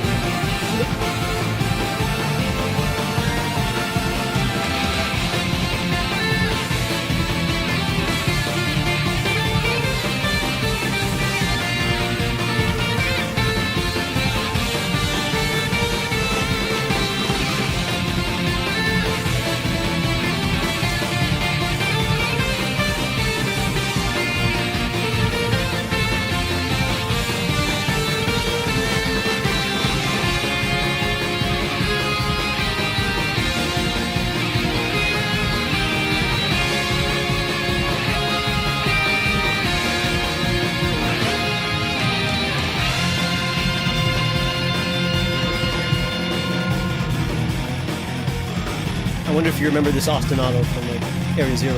I wonder if you remember this ostinato from like Area Zero.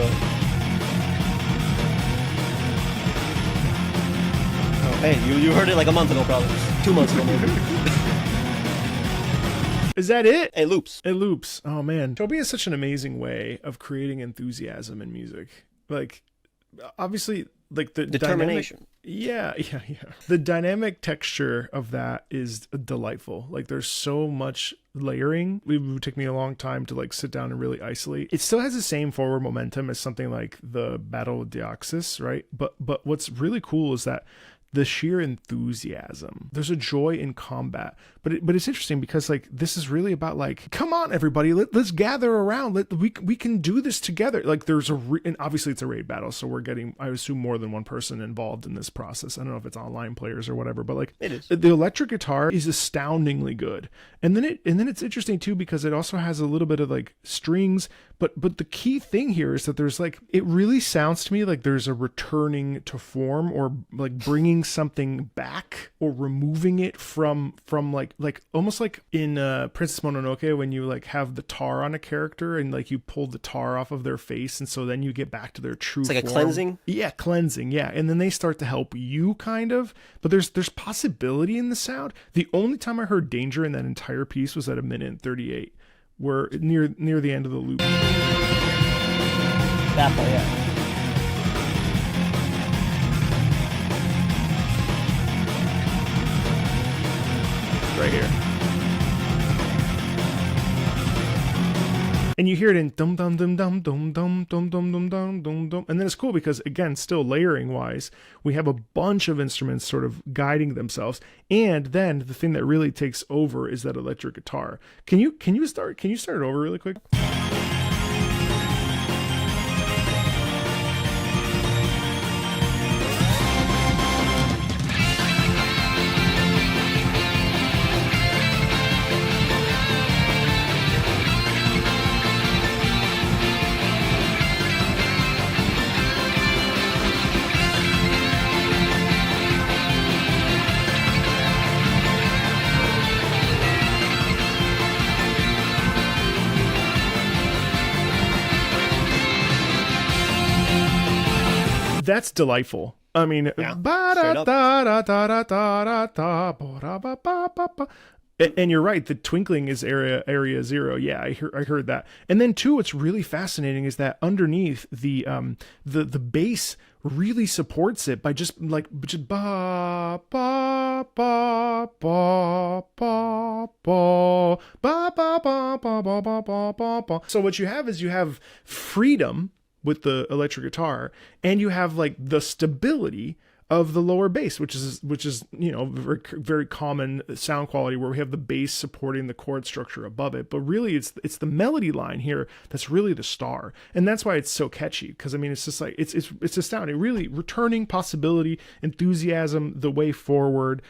Oh, hey, you heard it like a month ago, probably 2 months ago, maybe. Is that it? It loops. It loops. Oh man, Toby has such an amazing way of creating enthusiasm in music. Like, obviously, like the Determination. Yeah. The dynamic texture of that is delightful. Like, there's so much layering. It would take me a long time to like sit down and really isolate. It still has the same forward momentum as something like the Battle of Deoxys, right? But what's really cool is that the sheer enthusiasm. There's a joy in combat, but it's interesting because like this is really about like, come on everybody, let's gather around. We can do this together. Like there's and obviously it's a raid battle, so we're getting, I assume, more than one person involved in this process. I don't know if it's online players or whatever, but like it is. The electric guitar is astoundingly good, and then it's interesting too because it also has a little bit of like strings. But the key thing here is that there's like, it really sounds to me like there's a returning to form, or like bringing something back, or removing it from like almost like in Princess Mononoke, when you like have the tar on a character and like you pull the tar off of their face, and so then you get back to their true form. It's like a cleansing? Yeah, cleansing, yeah. And then they start to help you kind of, but there's possibility in the sound. The only time I heard danger in that entire piece was at 1:38. We're near the end of the loop. That part, yeah. Right here. And you hear it in dum dum dum dum dum dum dum dum dum dum dum dum. And then it's cool because, again, still layering wise, we have a bunch of instruments sort of guiding themselves. And then the thing that really takes over is that electric guitar. Can you start it over really quick? That's delightful. I mean, yeah, and you're right. The twinkling is area zero. Yeah, I heard that. And then too, what's really fascinating is that underneath the bass really supports it by just ba ba ba ba ba ba ba ba ba ba ba. So what you have is you have freedom with the electric guitar, and you have like the stability of the lower bass, which is very, very common sound quality, where we have the bass supporting the chord structure above it. But really it's the melody line here that's really the star, and that's why it's so catchy, because I mean it's just like it's astounding. Really returning possibility, enthusiasm, the way forward,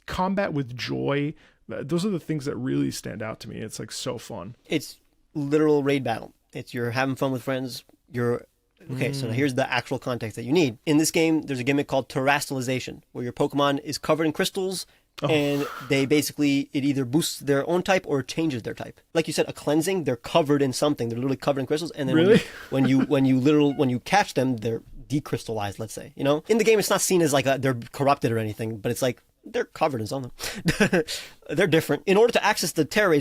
combat with joy. Those are the things that really stand out to me. It's like so fun. It's literal raid battle. It's you're having fun with friends. Okay, so now here's the actual context that you need. In this game, there's a gimmick called terastallization, where your Pokemon is covered in crystals, and they basically, it either boosts their own type or changes their type. Like you said, a cleansing, they're covered in something. They're literally covered in crystals, and then really? when you catch them, they're decrystallized, let's say. You know? In the game, it's not seen as like they're corrupted or anything, but it's like they're covered in something. They're different. In order to access the Tera,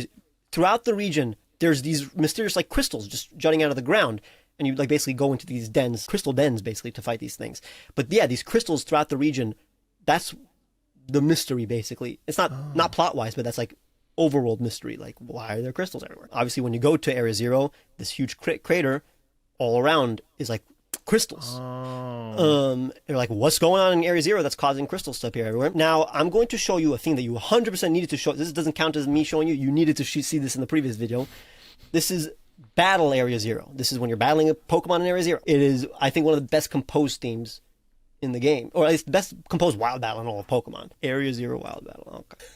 throughout the region, there's these mysterious like crystals just jutting out of the ground, and you like basically go into these dens, crystal dens basically, to fight these things. But yeah, these crystals throughout the region, that's the mystery, basically. It's not plot-wise, but that's like overworld mystery. Like, why are there crystals everywhere? Obviously, when you go to Area Zero, this huge crater all around is like crystals. You're like, what's going on in Area Zero that's causing crystals to appear everywhere? Now, I'm going to show you a thing that you 100% needed to show. This doesn't count as me showing you. You needed to see this in the previous video. This is Battle Area Zero. This is when you're battling a Pokemon in Area Zero. It is, I think, one of the best composed themes in the game, or at least the best composed wild battle in all of Pokemon. Area Zero wild battle. Okay.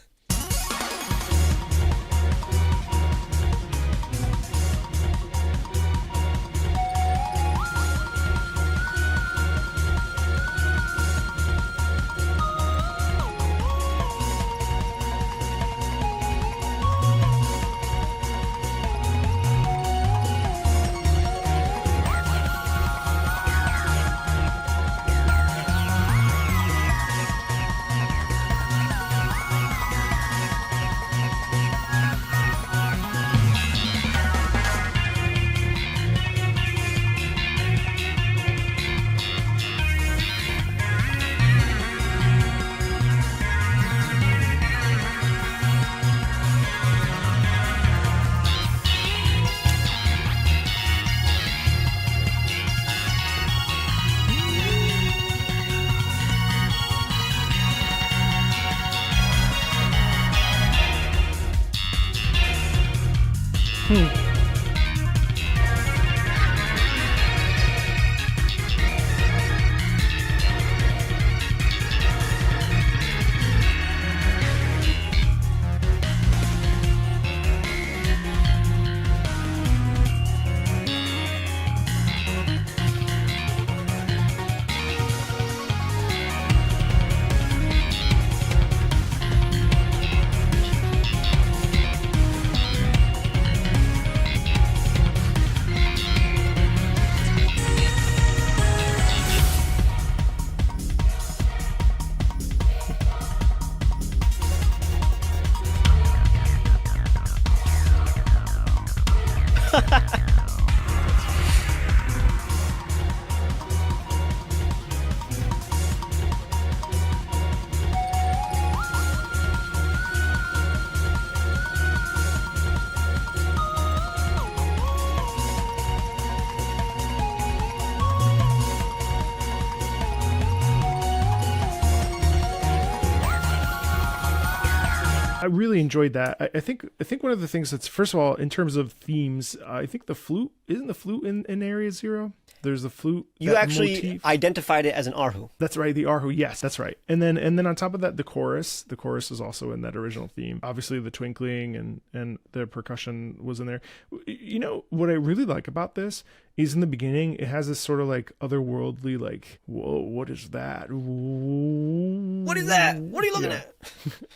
I really enjoyed that. I think one of the things that's, first of all, in terms of themes, I think the flute, isn't the flute in Area Zero? There's the flute. You actually motif. Identified it as an Arhu. That's right, the Arhu. Yes, that's right. And then on top of that, the chorus. The chorus is also in that original theme. Obviously, the twinkling and the percussion was in there. You know what I really like about this is in the beginning, it has this sort of like otherworldly, like, whoa, what is that? What is that? What are you looking at?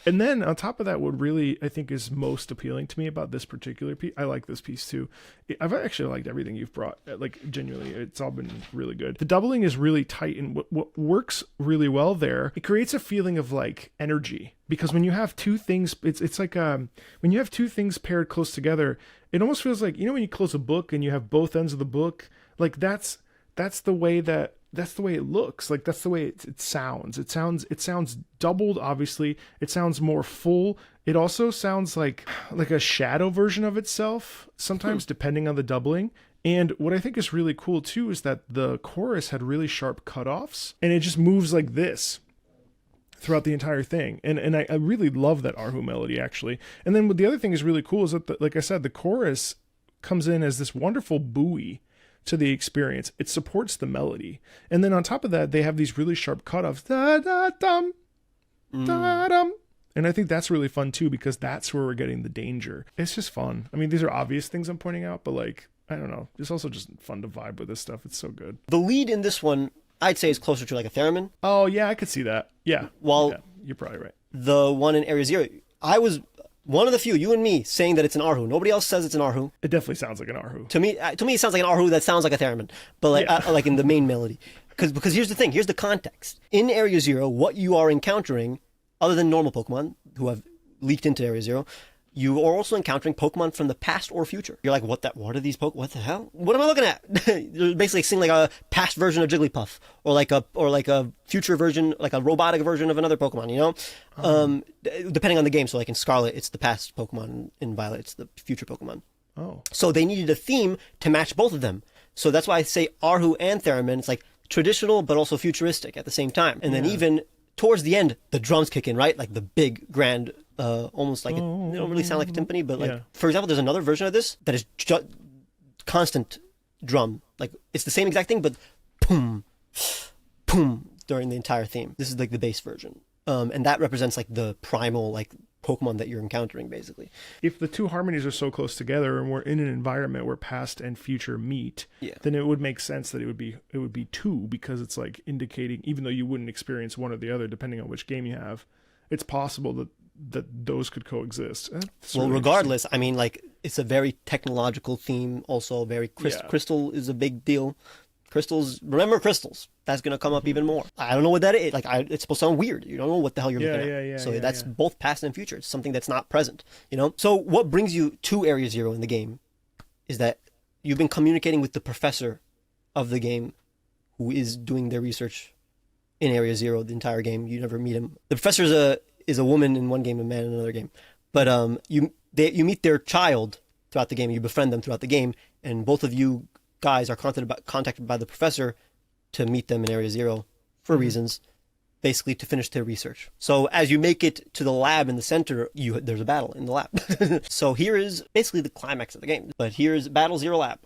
And then on top of that, what really I think is most appealing to me about this particular piece, I like this piece too. I've actually liked everything you've brought. Like, genuinely, it's all been really good. The doubling is really tight, and what works really well there, it creates a feeling of like energy. Because when you have two things, it's like when you have two things paired close together, it almost feels like, you know, when you close a book and you have both ends of the book, like that's the way it looks. Like that's the way it sounds. It sounds doubled, obviously. It sounds more full. It also sounds like a shadow version of itself, sometimes depending on the doubling. And what I think is really cool too is that the chorus had really sharp cutoffs, and it just moves like this throughout the entire thing. And I really love that Arhu melody, actually. And then what the other thing is really cool is that, like I said, the chorus comes in as this wonderful buoy to the experience. It supports the melody. And then on top of that, they have these really sharp cutoffs. Da-da-dum, da-dum. And I think that's really fun too, because that's where we're getting the danger. It's just fun. I mean, these are obvious things I'm pointing out, but like, I don't know. It's also just fun to vibe with this stuff. It's so good. The lead in this one, I'd say, is closer to like a theremin. Oh, yeah, I could see that. Yeah. While yeah, you're probably right. The one in Area Zero, I was one of the few, you and me, saying that it's an Arhu. Nobody else says it's an Arhu. It definitely sounds like an Arhu. To me, it sounds like an Arhu that sounds like a theremin, but like like in the main melody. Because here's the thing, here's the context. In Area Zero, what you are encountering, other than normal Pokemon who have leaked into Area Zero, you are also encountering Pokemon from the past or future. You're like, what are these Pokemon? What the hell? What am I looking at? You're basically seeing like a past version of Jigglypuff, or like a future version, like a robotic version of another Pokemon, you know? Depending on the game. So like in Scarlet, it's the past Pokemon. In Violet, it's the future Pokemon. Oh. So they needed a theme to match both of them. So that's why I say Arhu and Theremin. It's like traditional, but also futuristic at the same time. And then even towards the end, the drums kick in, right? Like the big, grand, almost like, they don't really sound like a timpani, but like, for example, there's another version of this that is just constant drum. Like, it's the same exact thing, but boom, boom, during the entire theme. This is like the bass version. And that represents like the primal, like, Pokemon that you're encountering, basically. If the two harmonies are so close together and we're in an environment where past and future meet, then it would make sense that it would be two, because it's like indicating, even though you wouldn't experience one or the other depending on which game you have, it's possible that those could coexist. That's well, really regardless, I mean, like, it's a very technological theme, also very crystal is a big deal. Crystals, remember crystals. That's going to come up even more. I don't know what that is. Like, it's supposed to sound weird. You don't know what the hell you're looking at. So that's both past and future. It's something that's not present, you know? So what brings you to Area Zero in the game is that you've been communicating with the professor of the game, who is doing their research in Area Zero the entire game. You never meet him. The professor is a woman in one game, a man in another game. But you meet their child throughout the game. You befriend them throughout the game, and both of you guys are contacted by the professor to meet them in Area Zero for reasons, basically to finish their research. So as you make it to the lab in the center, there's a battle in the lab. So here is basically the climax of the game. But here's Battle Zero Lab.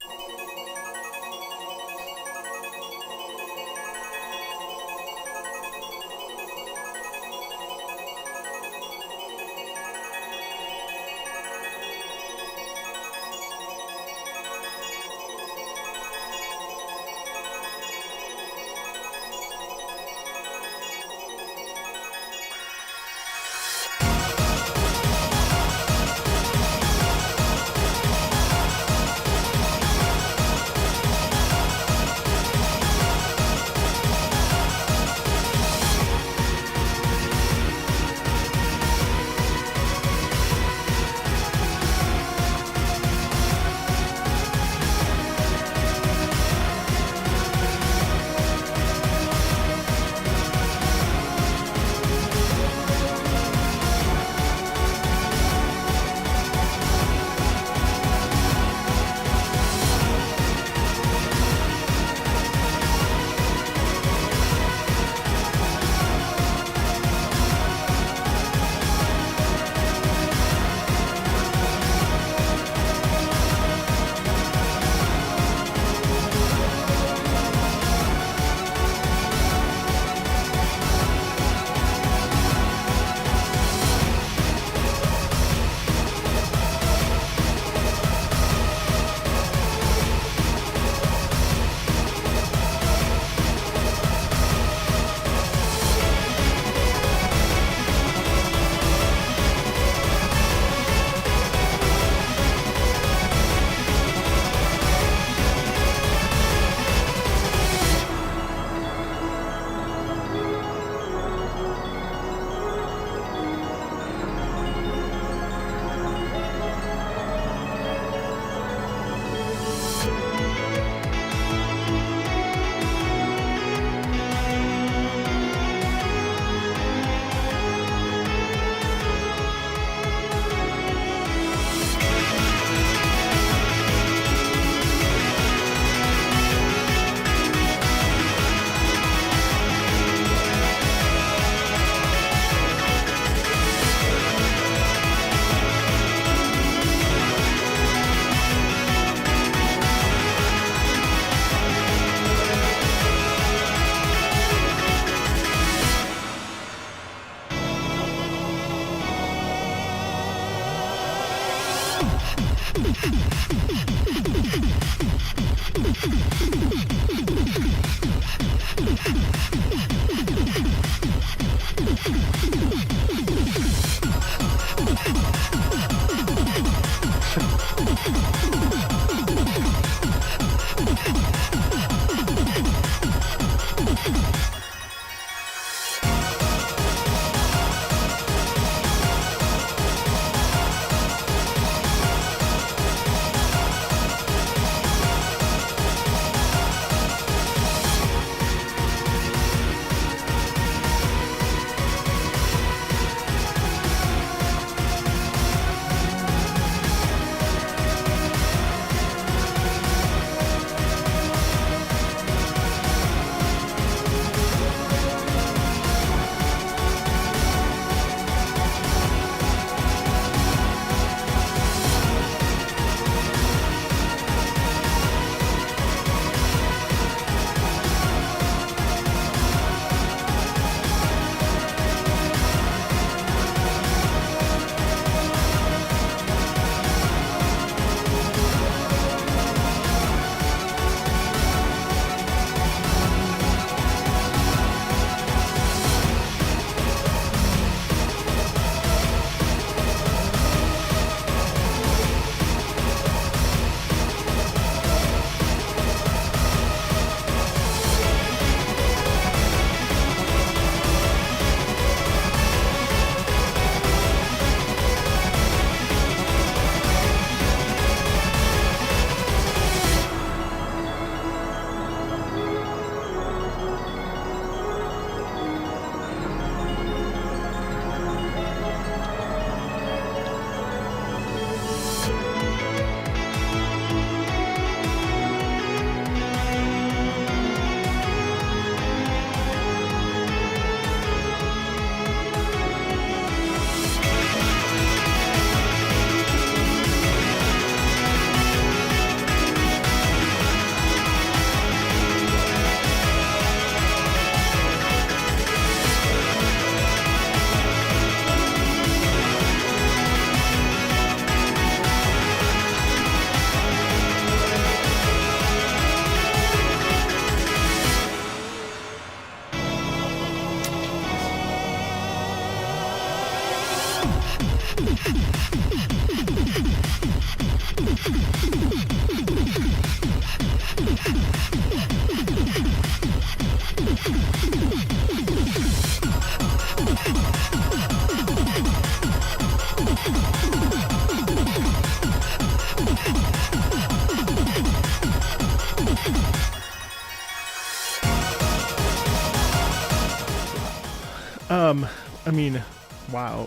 I mean, wow,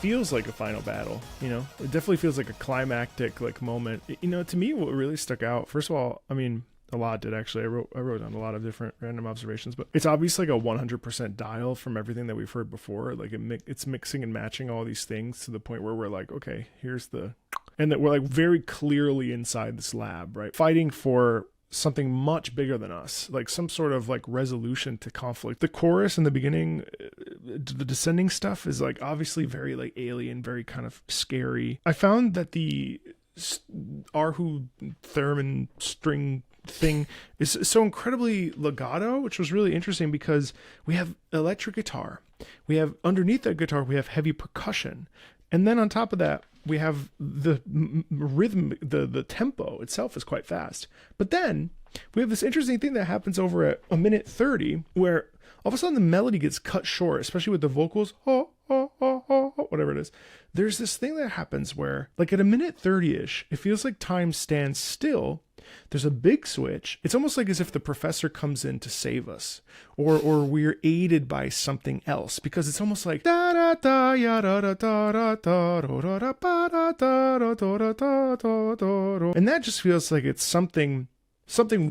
feels like a final battle, you know? It definitely feels like a climactic, like, moment. You know, to me, what really stuck out, first of all, I mean, a lot did actually. I wrote down a lot of different random observations, but it's obviously like a 100% dial from everything that we've heard before. Like, it's mixing and matching all these things to the point where we're like, okay, here's the... And that we're, like, very clearly inside this lab, right? Fighting for something much bigger than us, like some sort of like resolution to conflict. The chorus in the beginning, the descending stuff is like obviously very like alien, very kind of scary. I found that the Arhu theremin string thing is so incredibly legato, which was really interesting because we have electric guitar, we have underneath that guitar, we have heavy percussion, and then on top of that, we have the rhythm, the tempo itself is quite fast. But then we have this interesting thing that happens over at a minute 30 where all of a sudden the melody gets cut short, especially with the vocals, whatever it is. There's this thing that happens where, like at a minute 30-ish, it feels like time stands still. There's a big switch. It's almost like as if the professor comes in to save us, or we're aided by something else, because it's almost like da da da ya da da da da da da da ba da da da da da da, and that just feels like it's something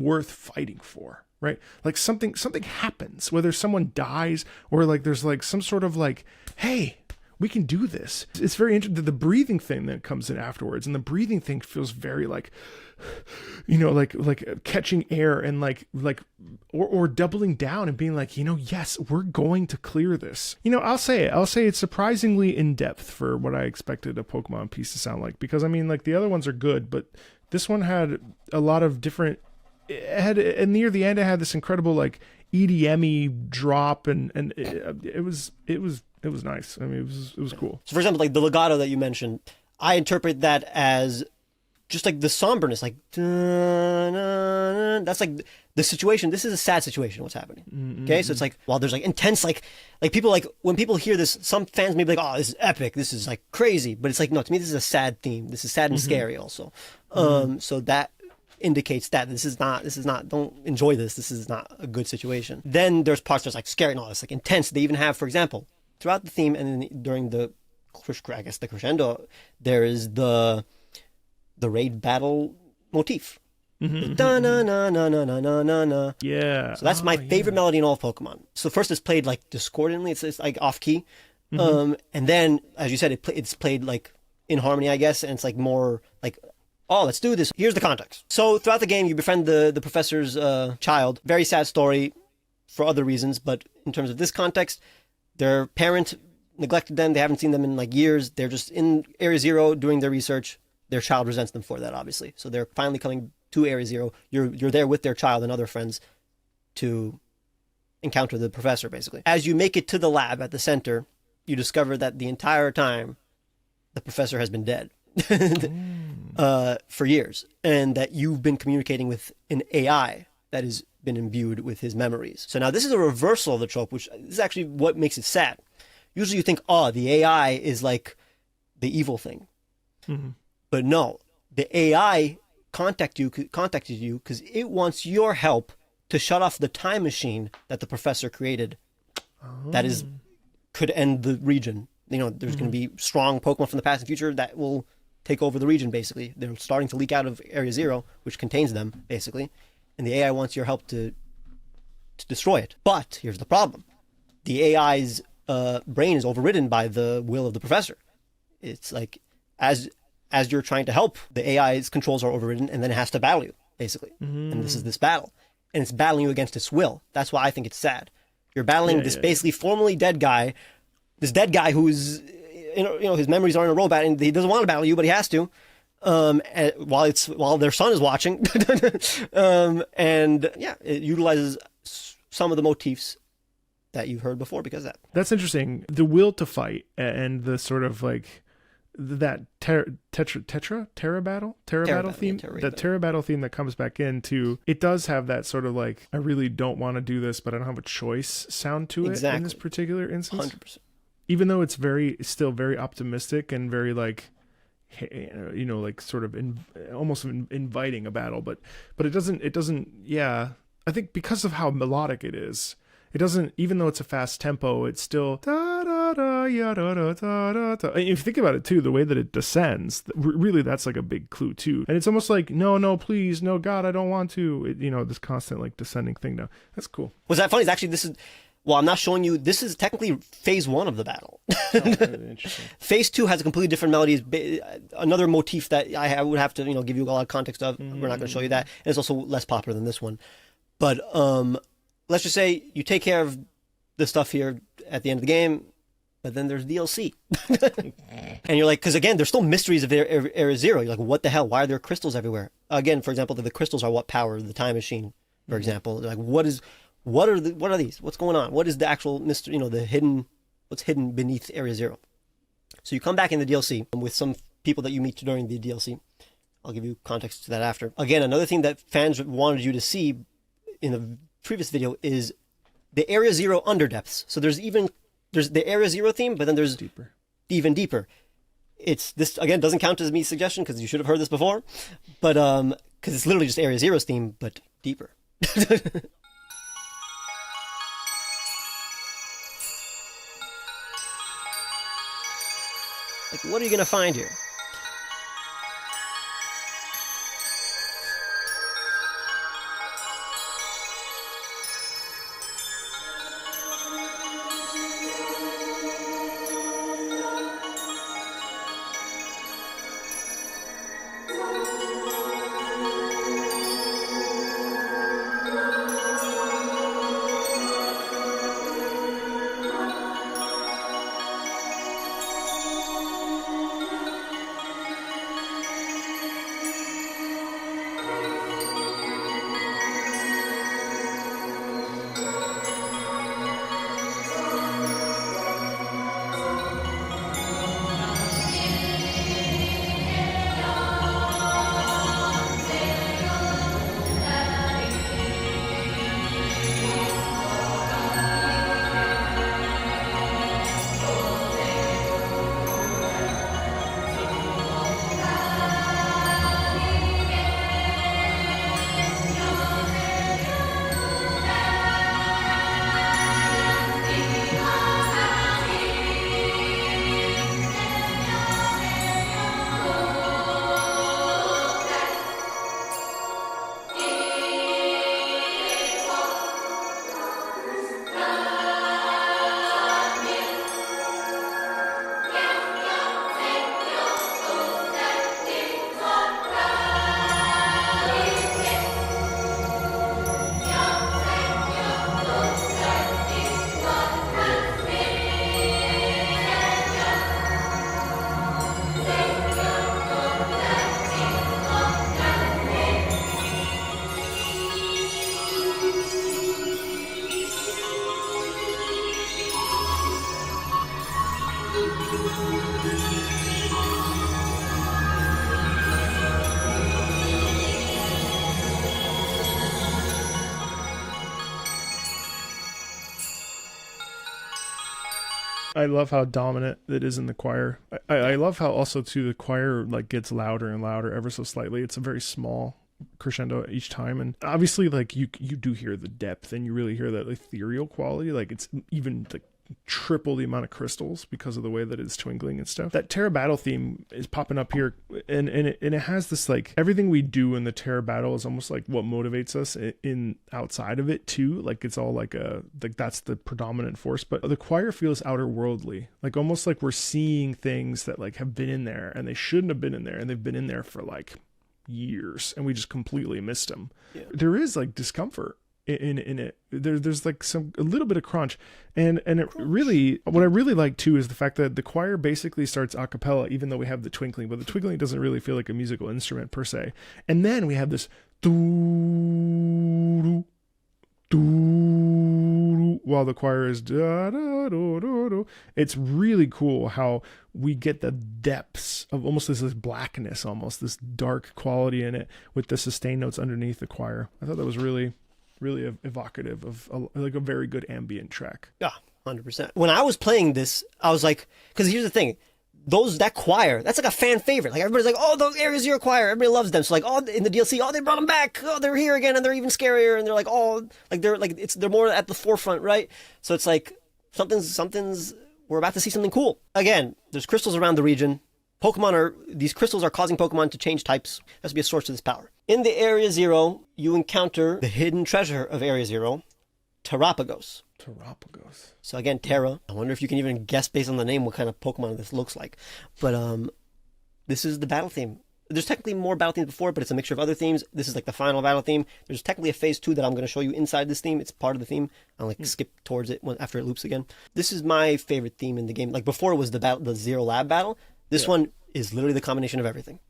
worth fighting for, right? Like something happens, whether someone dies or like there's like some sort of like, hey, we can do this. It's very interesting. The breathing thing that comes in afterwards, and the breathing thing feels very like, you know, like catching air and or doubling down and being like, you know, yes, we're going to clear this. You know, I'll say it's surprisingly in depth for what I expected a Pokemon piece to sound like, because I mean, like the other ones are good, but this one had a lot of different. And near the end, it had this incredible like EDM-y drop, and it was nice. I mean, it was cool. So, for example, like the legato that you mentioned, I interpret that as just like the somberness, like that's like the situation. This is a sad situation. What's happening? Mm-hmm. Okay, so it's like while there's like intense, like people like when people hear this, some fans may be like, "Oh, this is epic. This is like crazy," but it's like no. To me, this is a sad theme. This is sad and scary also. So that indicates that this is not. Don't enjoy this. This is not a good situation. Then there's parts that's like scary and all this, like intense. They even have, for example, throughout the theme and then during the, I guess the crescendo, there is the raid battle motif. Da na na na na na na na. Yeah. So that's my favorite melody in all of Pokemon. So first it's played like discordantly. It's like off key, and then as you said, it's played like in harmony, I guess, and it's like more like, oh, let's do this. Here's the context. So throughout the game, you befriend the professor's child. Very sad story for other reasons, but in terms of this context, their parent neglected them. They haven't seen them in like years. They're just in Area Zero doing their research. Their child resents them for that, obviously. So they're finally coming to Area Zero. You're there with their child and other friends to encounter the professor, basically. As you make it to the lab at the center, you discover that the entire time the professor has been dead for years, and that you've been communicating with an AI that has been imbued with his memories. So now this is a reversal of the trope, which is actually what makes it sad. Usually you think, oh, the AI is like the evil thing. Mm-hmm. But no, the AI contacted you because it wants your help to shut off the time machine that the professor created. That could end the region. You know, there's going to be strong Pokemon from the past and future that will take over the region, basically. They're starting to leak out of Area Zero, which contains them, basically. And the AI wants your help to destroy it. But here's the problem. The AI's brain is overridden by the will of the professor. It's like, as you're trying to help, the AI's controls are overridden, and then it has to battle you, basically. And this is this battle. And it's battling you against its will. That's why I think it's sad. You're battling basically formerly dead guy, this dead guy who's, you know, his memories are in a robot, and he doesn't want to battle you, but he has to. While their son is watching, it utilizes some of the motifs that you've heard before because of that. That's interesting. The will to fight and the sort of like that Tera battle theme, that Tera battle theme that comes back into it does have that sort of like, I really don't want to do this, but I don't have a choice sound to it in this particular instance. 100%. Even though it's still very optimistic and very like, like sort of almost inviting a battle, but it doesn't. Yeah, I think because of how melodic it is. It doesn't, even though it's a fast tempo, it's still da da da ya da da da da da. And if you think about it too, the way that it descends, really, that's like a big clue too. And it's almost like, no, please, no, God, I don't want to. This constant like descending thing. Now that's cool. What's that funny is actually I'm not showing you. This is technically phase 1 of the battle. Really interesting. Phase 2 has a completely different melody. Another motif that I would have to give you a lot of context of. Mm-hmm. We're not going to show you that. And it's also less popular than this one. But let's just say you take care of the stuff here at the end of the game, but then there's DLC. And you're like, because again, there's still mysteries of Area Zero. You're like, what the hell? Why are there crystals everywhere? Again, for example, the crystals are what power the time machine, for example. Like, what are these? What's going on? What is the actual mystery, what's hidden beneath Area Zero? So you come back in the DLC with some people that you meet during the DLC. I'll give you context to that after. Again, another thing that fans wanted you to see in the previous video is the Area Zero Underdepths. So there's the Area Zero theme, but then there's even deeper. This again doesn't count as me suggestion because you should have heard this before, but because it's literally just Area Zero's theme, but deeper. Like, what are you gonna find here? I love how dominant it is in the choir. I love how also too the choir like gets louder and louder ever so slightly. It's a very small crescendo each time, and obviously like you do hear the depth and you really hear that ethereal quality. Like it's even like triple the amount of crystals because of the way that it's twinkling and stuff. That Tera battle theme is popping up here, and it has this like everything we do in the Tera battle is almost like what motivates us in outside of it too. Like it's all like that's the predominant force, but the choir feels outer worldly, like almost like we're seeing things that like have been in there and they shouldn't have been in there, and they've been in there for like years and we just completely missed them. Yeah. There is like discomfort in it. There's like a little bit of crunch, and it really, what I really like too is the fact that the choir basically starts a cappella, even though we have the twinkling, but the twinkling doesn't really feel like a musical instrument per se. And then we have this doo doo, do while the choir is da da do do do. It's really cool how we get the depths of almost this blackness, almost this dark quality in it with the sustain notes underneath the choir. I thought that was really evocative of a very good ambient track. Yeah, 100%. When I was playing this, I was like, because here's the thing. That choir, that's like a fan favorite. Like everybody's like, oh, the Area Zero choir, everybody loves them. So like, oh, in the DLC, oh, they brought them back. Oh, they're here again, and they're even scarier. And they're like, oh, like they're more at the forefront, right? So it's like something's. We're about to see something cool. Again, there's crystals around the region. These crystals are causing Pokemon to change types. There has to be a source to this power. In the Area Zero, you encounter the hidden treasure of Area Zero, Terapagos. Terapagos. So again, Tera. I wonder if you can even guess based on the name what kind of Pokemon this looks like. But this is the battle theme. There's technically more battle themes before, but it's a mixture of other themes. This is like the final battle theme. There's technically a phase 2 that I'm going to show you inside this theme. It's part of the theme. I'll skip towards it after it loops again. This is my favorite theme in the game. Like before it was the Zero Lab battle. This one is literally the combination of everything.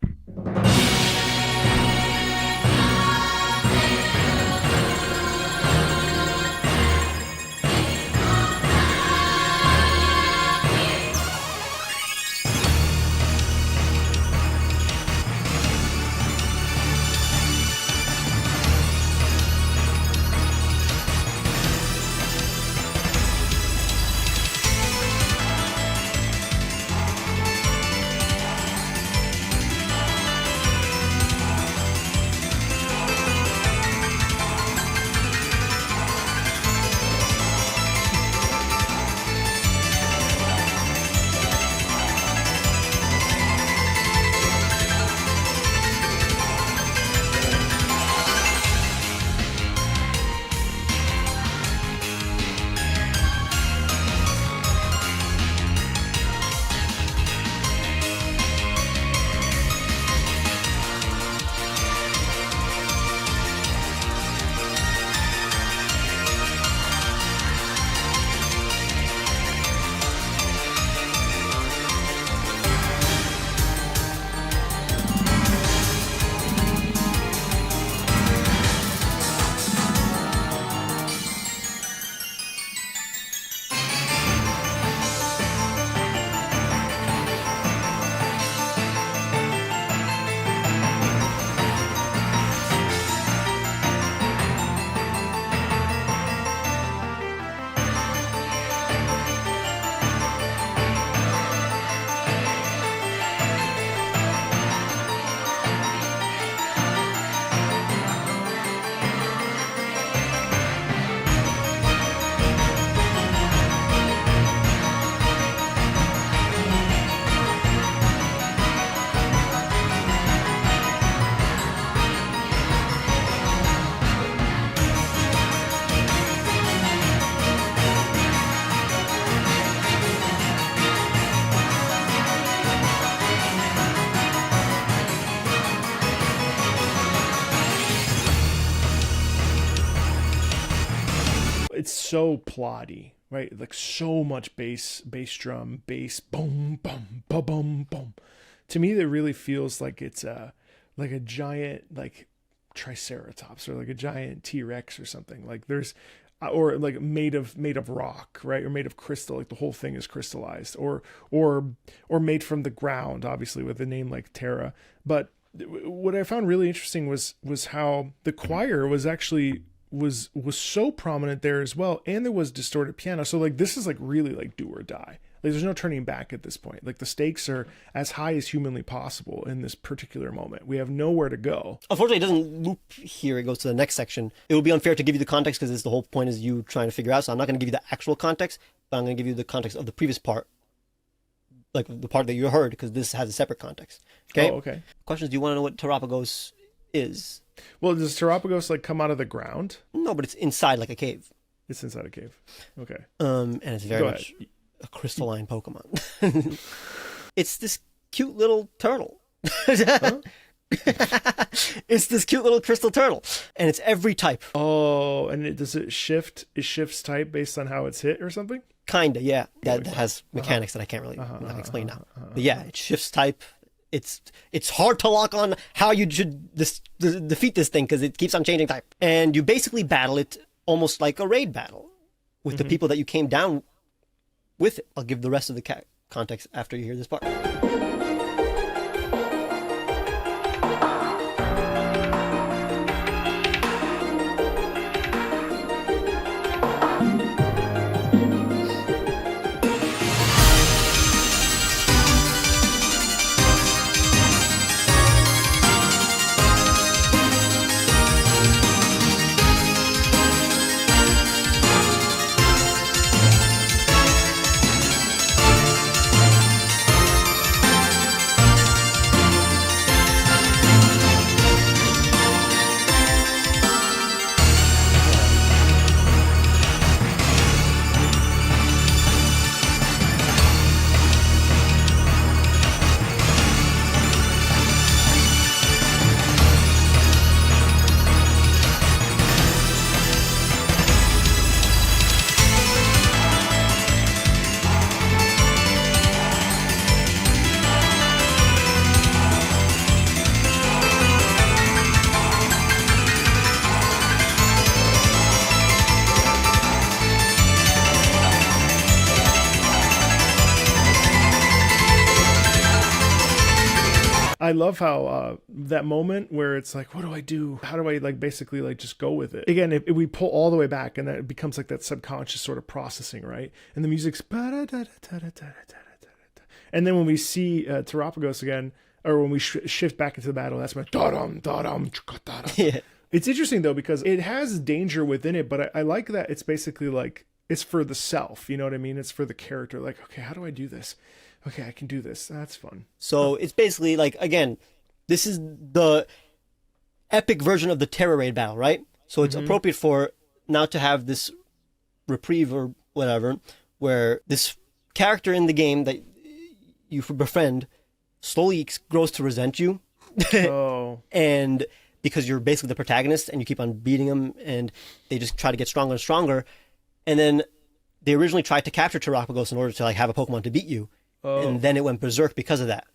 It's so plotty, right? Like so much bass drum, bass, boom, boom, boom, boom, boom. To me, that really feels like it's like a giant like Triceratops or like a giant T-Rex or something. Like there's, or like made of rock, right? Or made of crystal. Like the whole thing is crystallized, or made from the ground, obviously with a name like Tera. But what I found really interesting was how the choir was actually was so prominent there as well, and there was distorted piano. So like this is like really like do or die. Like there's no turning back at this point. Like the stakes are as high as humanly possible in this particular moment. We have nowhere to go. Unfortunately, it doesn't loop here. It goes to the next section. It would be unfair to give you the context because the whole point is you trying to figure out. So I'm not going to give you the actual context, but I'm going to give you the context of the previous part, like the part that you heard, because this has a separate context. Okay. Oh, okay. Questions? Do you want to know what Terapagos is? Well, does Terapagos like come out of the ground? No, but it's inside like a cave. It's inside a cave. Okay. And it's very much a crystalline Pokemon. It's this cute little turtle. Huh? It's this cute little crystal turtle, and it's every type. Oh, and does it shift? It shifts type based on how it's hit or something? Kinda, yeah. That has mechanics that I can't really explain now. But yeah, it shifts type. It's hard to lock on how you should defeat this thing because it keeps on changing type, and you basically battle it almost like a raid battle, with the people that you came down with it. I'll give the rest of the context after you hear this part. I love how that moment where it's like, what do I do? How do I like basically like just go with it? Again, if we pull all the way back and that it becomes like that subconscious sort of processing, right? And the music's and then when we see Terapagos again, or when we shift back into the battle, that's my da-dum, da-dum, da-dum. Yeah. It's interesting though, because it has danger within it, but I like that it's basically like, it's for the self, you know what I mean? It's for the character. Like, okay, how do I do this? Okay, I can do this. That's fun. So it's basically like, again, this is the epic version of the Tera raid battle, right? So it's appropriate for now to have this reprieve or whatever, where this character in the game that you befriend slowly grows to resent you. Oh. And because you're basically the protagonist and you keep on beating them and they just try to get stronger and stronger. And then they originally tried to capture Terapagos in order to like have a Pokemon to beat you. Oh. And then it went berserk because of that.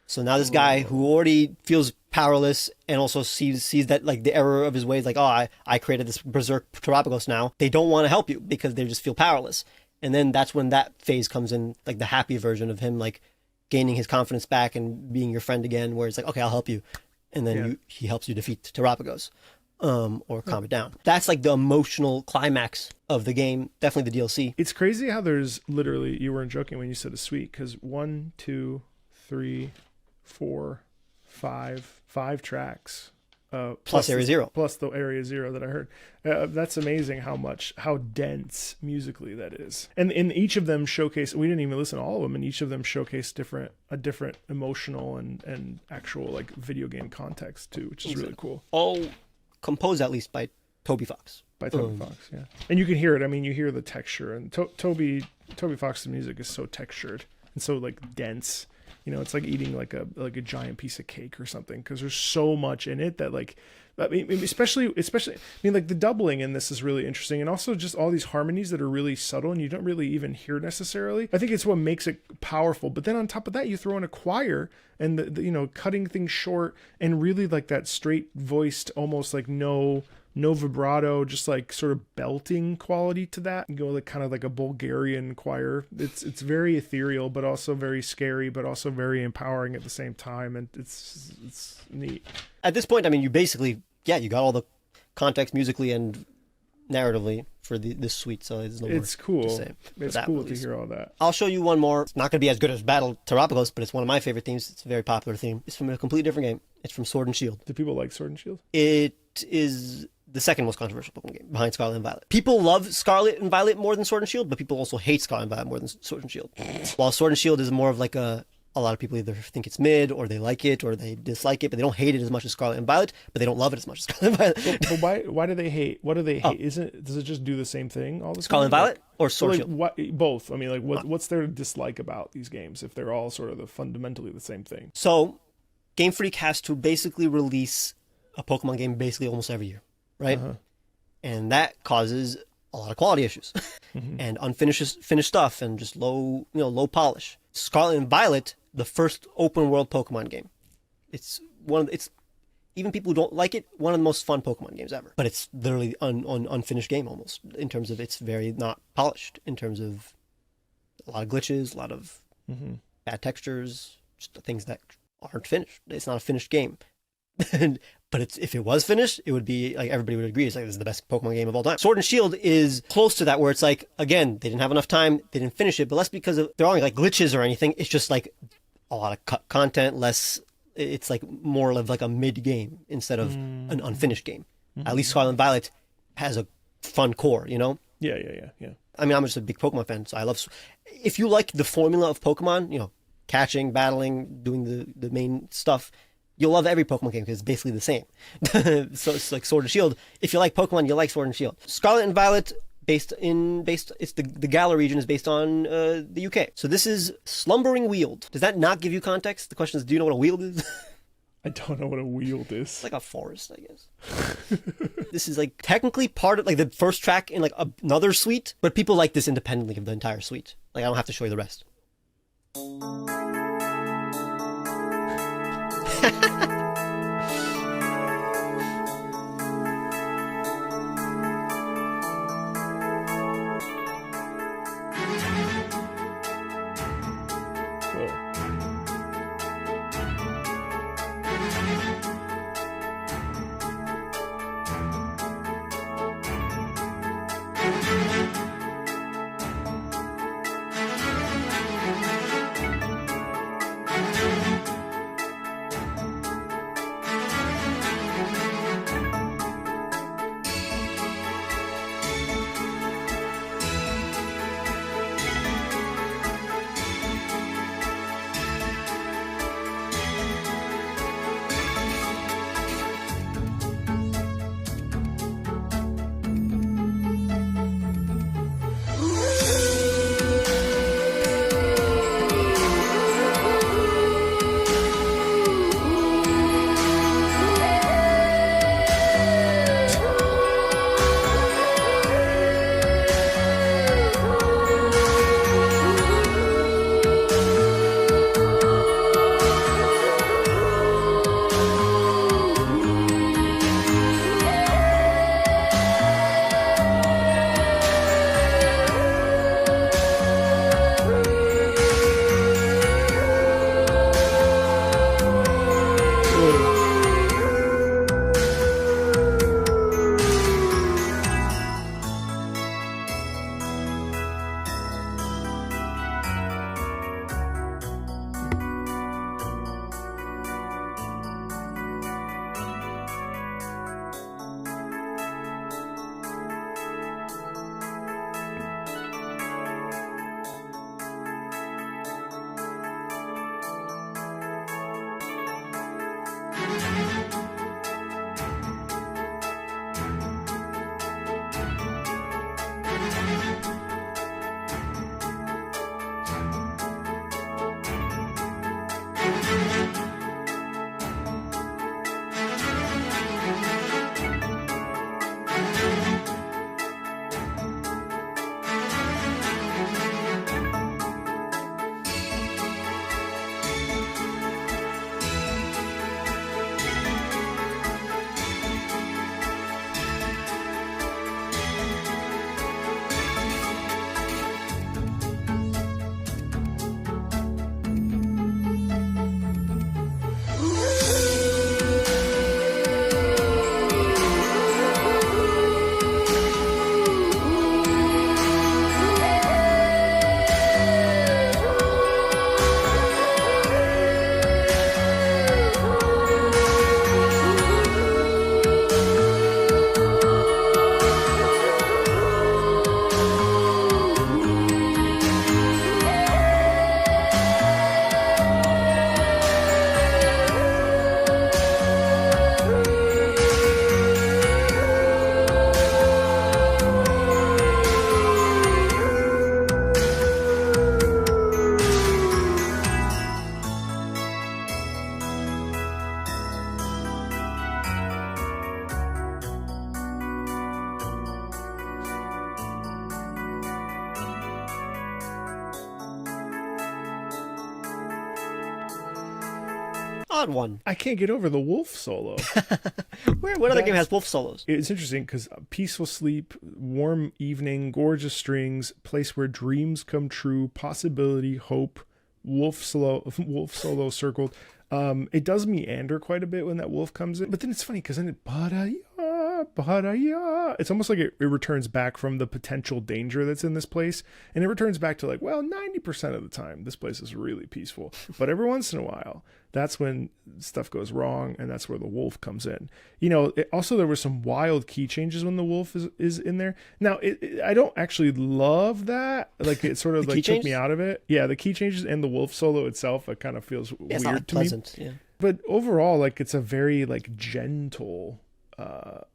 So now this guy who already feels powerless and also sees that like the error of his ways, like, oh, I created this berserk Terapagos now. They don't want to help you because they just feel powerless. And then that's when that phase comes in, like the happy version of him, like gaining his confidence back and being your friend again, where it's like, okay, I'll help you. And then he helps you defeat Terapagos or calm it down. That's like the emotional climax of the game. Definitely the DLC. It's crazy how there's literally, you weren't joking when you said a suite, because 1, 2, 3, 4, 5 tracks. Plus Area Zero. Plus the Area Zero that I heard. That's amazing how dense musically that is. And in each of them showcase, we didn't even listen to all of them, and each of them showcase a different emotional and actual like video game context too, which is really cool. All composed at least by Toby Fox. By Toby Fox, yeah. And you can hear it. I mean, you hear the texture, and Toby Fox's music is so textured and so like dense. You know, it's like eating like a giant piece of cake or something, because there's so much in it that like, I mean, especially, I mean, like the doubling in this is really interesting, and also just all these harmonies that are really subtle and you don't really even hear necessarily. I think it's what makes it powerful. But then on top of that, you throw in a choir and the you know, cutting things short and really like that straight voiced, almost like no vibrato, just like sort of belting quality to that. You go like kind of like a Bulgarian choir. It's very ethereal, but also very scary, but also very empowering at the same time, and it's neat. At this point, I mean, you basically, you got all the context musically and narratively for this suite, so there's no more cool. to say. It's cool to hear all that. I'll show you one more. It's not going to be as good as Battle Terapagos, but it's one of my favorite themes. It's a very popular theme. It's from a completely different game. It's from Sword and Shield. Do people like Sword and Shield? It is the second most controversial Pokemon game behind Scarlet and Violet. People love Scarlet and Violet more than Sword and Shield, but people also hate Scarlet and Violet more than Sword and Shield. While Sword and Shield is more of like a lot of people either think it's mid, or they like it, or they dislike it, but they don't hate it as much as Scarlet and Violet, but they don't love it as much as Scarlet and Violet. But why do they hate? What do they hate? Does it just do the same thing all the time? Scarlet and Violet or Sword and Shield? Both. I mean, like what's their dislike about these games if they're all sort of fundamentally the same thing? So, Game Freak has to basically release a Pokemon game basically almost every year, right? And that causes a lot of quality issues and unfinished stuff and just low polish. Scarlet and Violet, the first open world Pokemon game. It's even people who don't like it, one of the most fun Pokemon games ever. But it's literally unfinished game almost, in terms of it's very not polished, in terms of a lot of glitches, a lot of bad textures, just things that aren't finished. It's not a finished game. But if it was finished, it would be like everybody would agree. It's like this is the best Pokemon game of all time. Sword and Shield is close to that, where it's like, again, they didn't have enough time, they didn't finish it, but less because of there aren't like glitches or anything. It's just like a lot of cut content, less. It's like more of like a mid game instead of an unfinished game. At least Scarlet and Violet has a fun core, you know? Yeah. I mean, I'm just a big Pokemon fan, so I love. If you like the formula of Pokemon, you know, catching, battling, doing the main stuff, you'll love every Pokemon game because it's basically the same. So it's like Sword and Shield. If you like Pokemon, you like Sword and Shield. Scarlet and Violet, it's the Galar region is based on the UK. So this is Slumbering Weald. Does that not give you context? The question is, do you know what a Weald is? I don't know what a Weald is. It's like a forest, I guess. This is like technically part of like the first track in like another suite, but people like this independently of the entire suite. Like I don't have to show you the rest. odd one. I can't get over the wolf solo. What other game has wolf solos? It's interesting because peaceful sleep, warm evening, gorgeous strings, place where dreams come true, possibility, hope, wolf solo circled. It does meander quite a bit when that wolf comes in, but then it's funny because then it's almost like it returns back from the potential danger that's in this place, and it returns back to like, well, 90% of the time this place is really peaceful, but every once in a while that's when stuff goes wrong, and that's where the wolf comes in. Also there were some wild key changes when the wolf is in there. Now I don't actually love that, like it sort of like took me out of it. Yeah, the key changes and the wolf solo itself, it kind of feels weird to me. Yeah. But overall, like it's a very like gentle,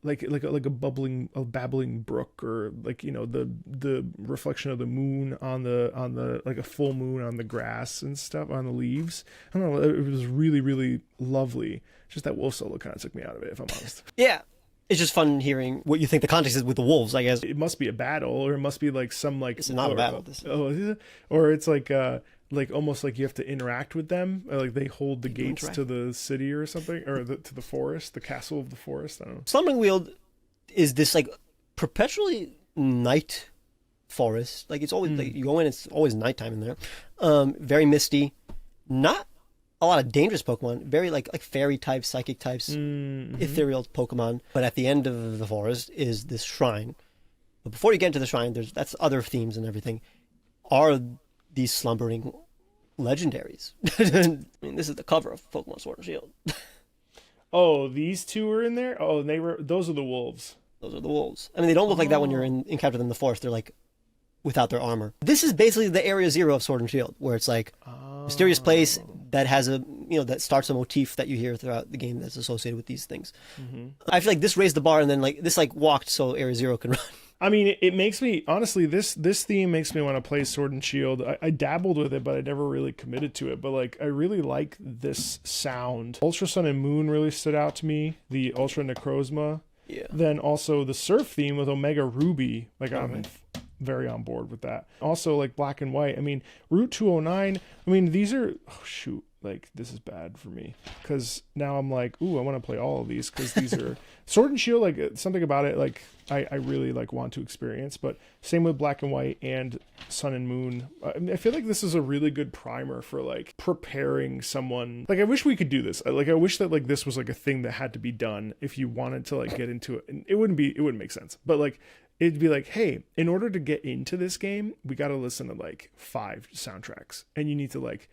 like a babbling brook, or like the reflection of the moon on the like a full moon on the grass and stuff, on the leaves. I don't know, it was really, really lovely. Just that wolf solo kind of took me out of it, if I'm honest. Yeah, it's just fun hearing what you think the context is with the wolves, I guess. It must be a battle, or it must be like some like it's not a battle. Or it's like almost like you have to interact with them, or like they hold the gates to the city or something, or to the forest, the castle of the forest. I don't know. Slumbering Weald is this like perpetually night forest. Like it's always like you go in, it's always nighttime in there. Very misty, not a lot of dangerous Pokemon. Very like fairy types, psychic types, ethereal Pokemon. But at the end of the forest is this shrine. But before you get into the shrine, that's other themes and everything. Are these slumbering legendaries? I mean, this is the cover of Pokemon Sword and Shield. Oh, these two are in there? Oh, those are the wolves. Those are the wolves. I mean, they don't look like that when you're encounter them in the forest. They're like without their armor. This is basically the Area Zero of Sword and Shield, where it's like mysterious place that has that starts a motif that you hear throughout the game that's associated with these things. I feel like this raised the bar, and then like this like walked so Area Zero can run. I mean, it makes me, honestly, this theme makes me want to play Sword and Shield. I dabbled with it, but I never really committed to it. But like, I really like this sound. Ultra Sun and Moon really stood out to me. The Ultra Necrozma. Yeah. Then also the Surf theme with Omega Ruby. Like, I'm very on board with that. Also, like Black and White. I mean, Route 209. I mean, these are, oh shoot. Like, this is bad for me, because now I'm like, ooh, I want to play all of these, because these are Sword and Shield. Like, something about it, like I really like want to experience. But same with Black and White and Sun and Moon. I feel like this is a really good primer for like preparing someone. Like, I wish we could do this. Like, I wish that like this was like a thing that had to be done if you wanted to like get into it. And it wouldn't make sense. But like, it'd be like, hey, in order to get into this game, we got to listen to like 5 soundtracks, and you need to like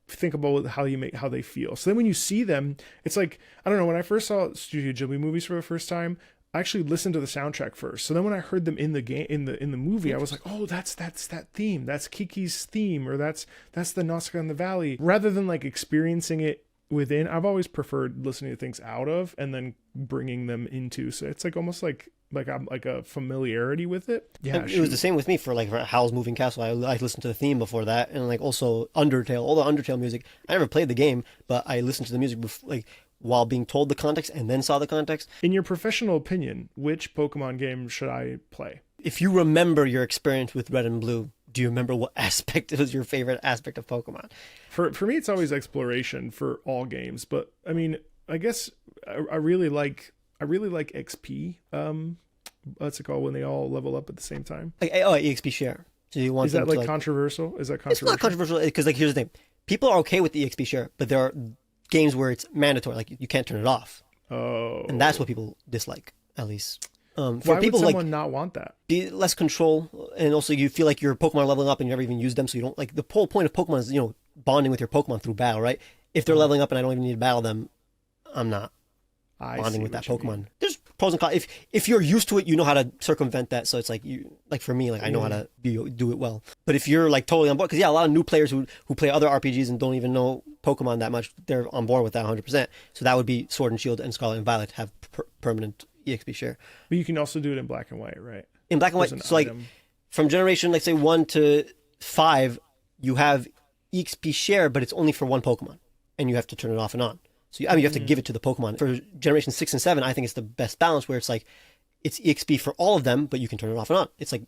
think about how they feel. So then when you see them, it's like, I don't know, when I first saw Studio Ghibli movies for the first time, I actually listened to the soundtrack first. So then when I heard them in the game, in the movie, I was like, oh, that's that theme. That's Kiki's theme, or that's the Nausicaa in the Valley. Rather than like experiencing it within, I've always preferred listening to things out of and then bringing them into. So it's like almost like I'm like a familiarity with it. Yeah, it was the same with me for Howl's Moving Castle. I listened to the theme before that, and like also Undertale, all the Undertale music. I never played the game, but I listened to the music while being told the context and then saw the context. In your professional opinion, which Pokemon game should I play? If you remember your experience with Red and Blue, do you remember what aspect was your favorite aspect of Pokemon? For me, it's always exploration for all games. But I mean, I guess I really like XP. What's it called when they all level up at the same time? EXP share. So you want is that like controversial? Is that controversial? It's not controversial, because like here's the thing: people are okay with the EXP share, but there are games where it's mandatory, like you can't turn it off. Oh, and that's what people dislike, at least. For why people would someone not want that? Be less control, and also you feel like your Pokemon are leveling up and you never even use them, so you don't like the whole point of Pokemon is bonding with your Pokemon through battle, right? If they're leveling up and I don't even need to battle them, I'm not bonding with that Pokemon. There's pros and cons. If you're used to it, you know how to circumvent that. So it's like for me, like I know how to do it well. But if you're like totally on board, because a lot of new players who play other RPGs and don't even know Pokemon that much, they're on board with that 100%. So that would be Sword and Shield and Scarlet and Violet have permanent EXP share. But you can also do it in Black and White, right? In Black and White, so like from generation, let's say 1 to 5, you have EXP share, but it's only for one Pokemon, and you have to turn it off and on. So you have to give it to the Pokemon. For generation 6 and 7, I think it's the best balance, where it's like it's EXP for all of them, but you can turn it off and on. It's like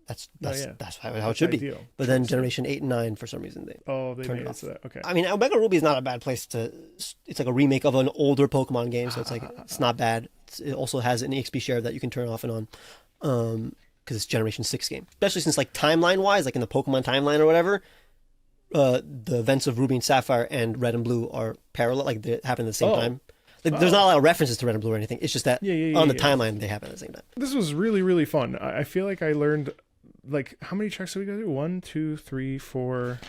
That's yeah. that's how it That's should be. ideal. But then generation 8 and 9, for some reason, they They turned made it it off. so that, okay. I mean, Omega Ruby is not a bad place to. It's like a remake of an older Pokemon game, so it's like it's not bad. It also has an EXP share that you can turn off and on, because it's Generation 6 game. Especially since, like, timeline wise, like in the Pokemon timeline or whatever, the events of Ruby and Sapphire and Red and Blue are parallel, like they happen at the same time. Like, there's not a lot of references to Red and Blue or anything. It's just that on the timeline they happen at the same time. This was really, really fun. I feel like I learned, like, how many tracks did we go through? 1, 2, 3, 4,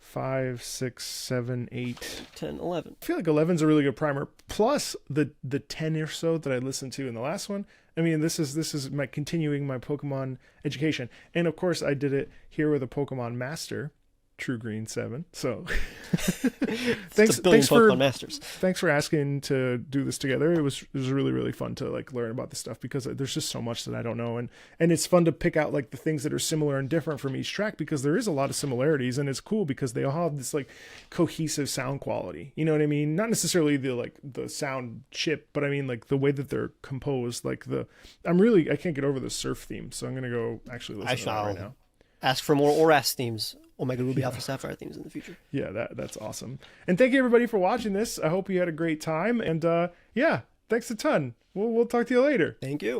5, 6, 7, 8, 10, 11. I feel like 11's a really good primer. Plus the 10 or so that I listened to in the last one. I mean, this is my continuing my Pokemon education, and of course I did it here with a Pokemon Master, True Green 7. So thanks Pokemon Masters. Thanks for asking to do this together. It was really, really fun to, like, learn about this stuff, because there's just so much that I don't know, and it's fun to pick out, like, the things that are similar and different from each track, because there is a lot of similarities, and it's cool because they all have this, like, cohesive sound quality. You know what I mean? Not necessarily the sound chip, but I mean, like, the way that they're composed. Like, I can't get over the surf theme, so I'm gonna go actually listen to that right now. Ask for more ORAS themes, Omega Ruby Alpha Sapphire themes in the future. Yeah, that's awesome. And thank you everybody for watching this. I hope you had a great time. And thanks a ton. We'll talk to you later. Thank you.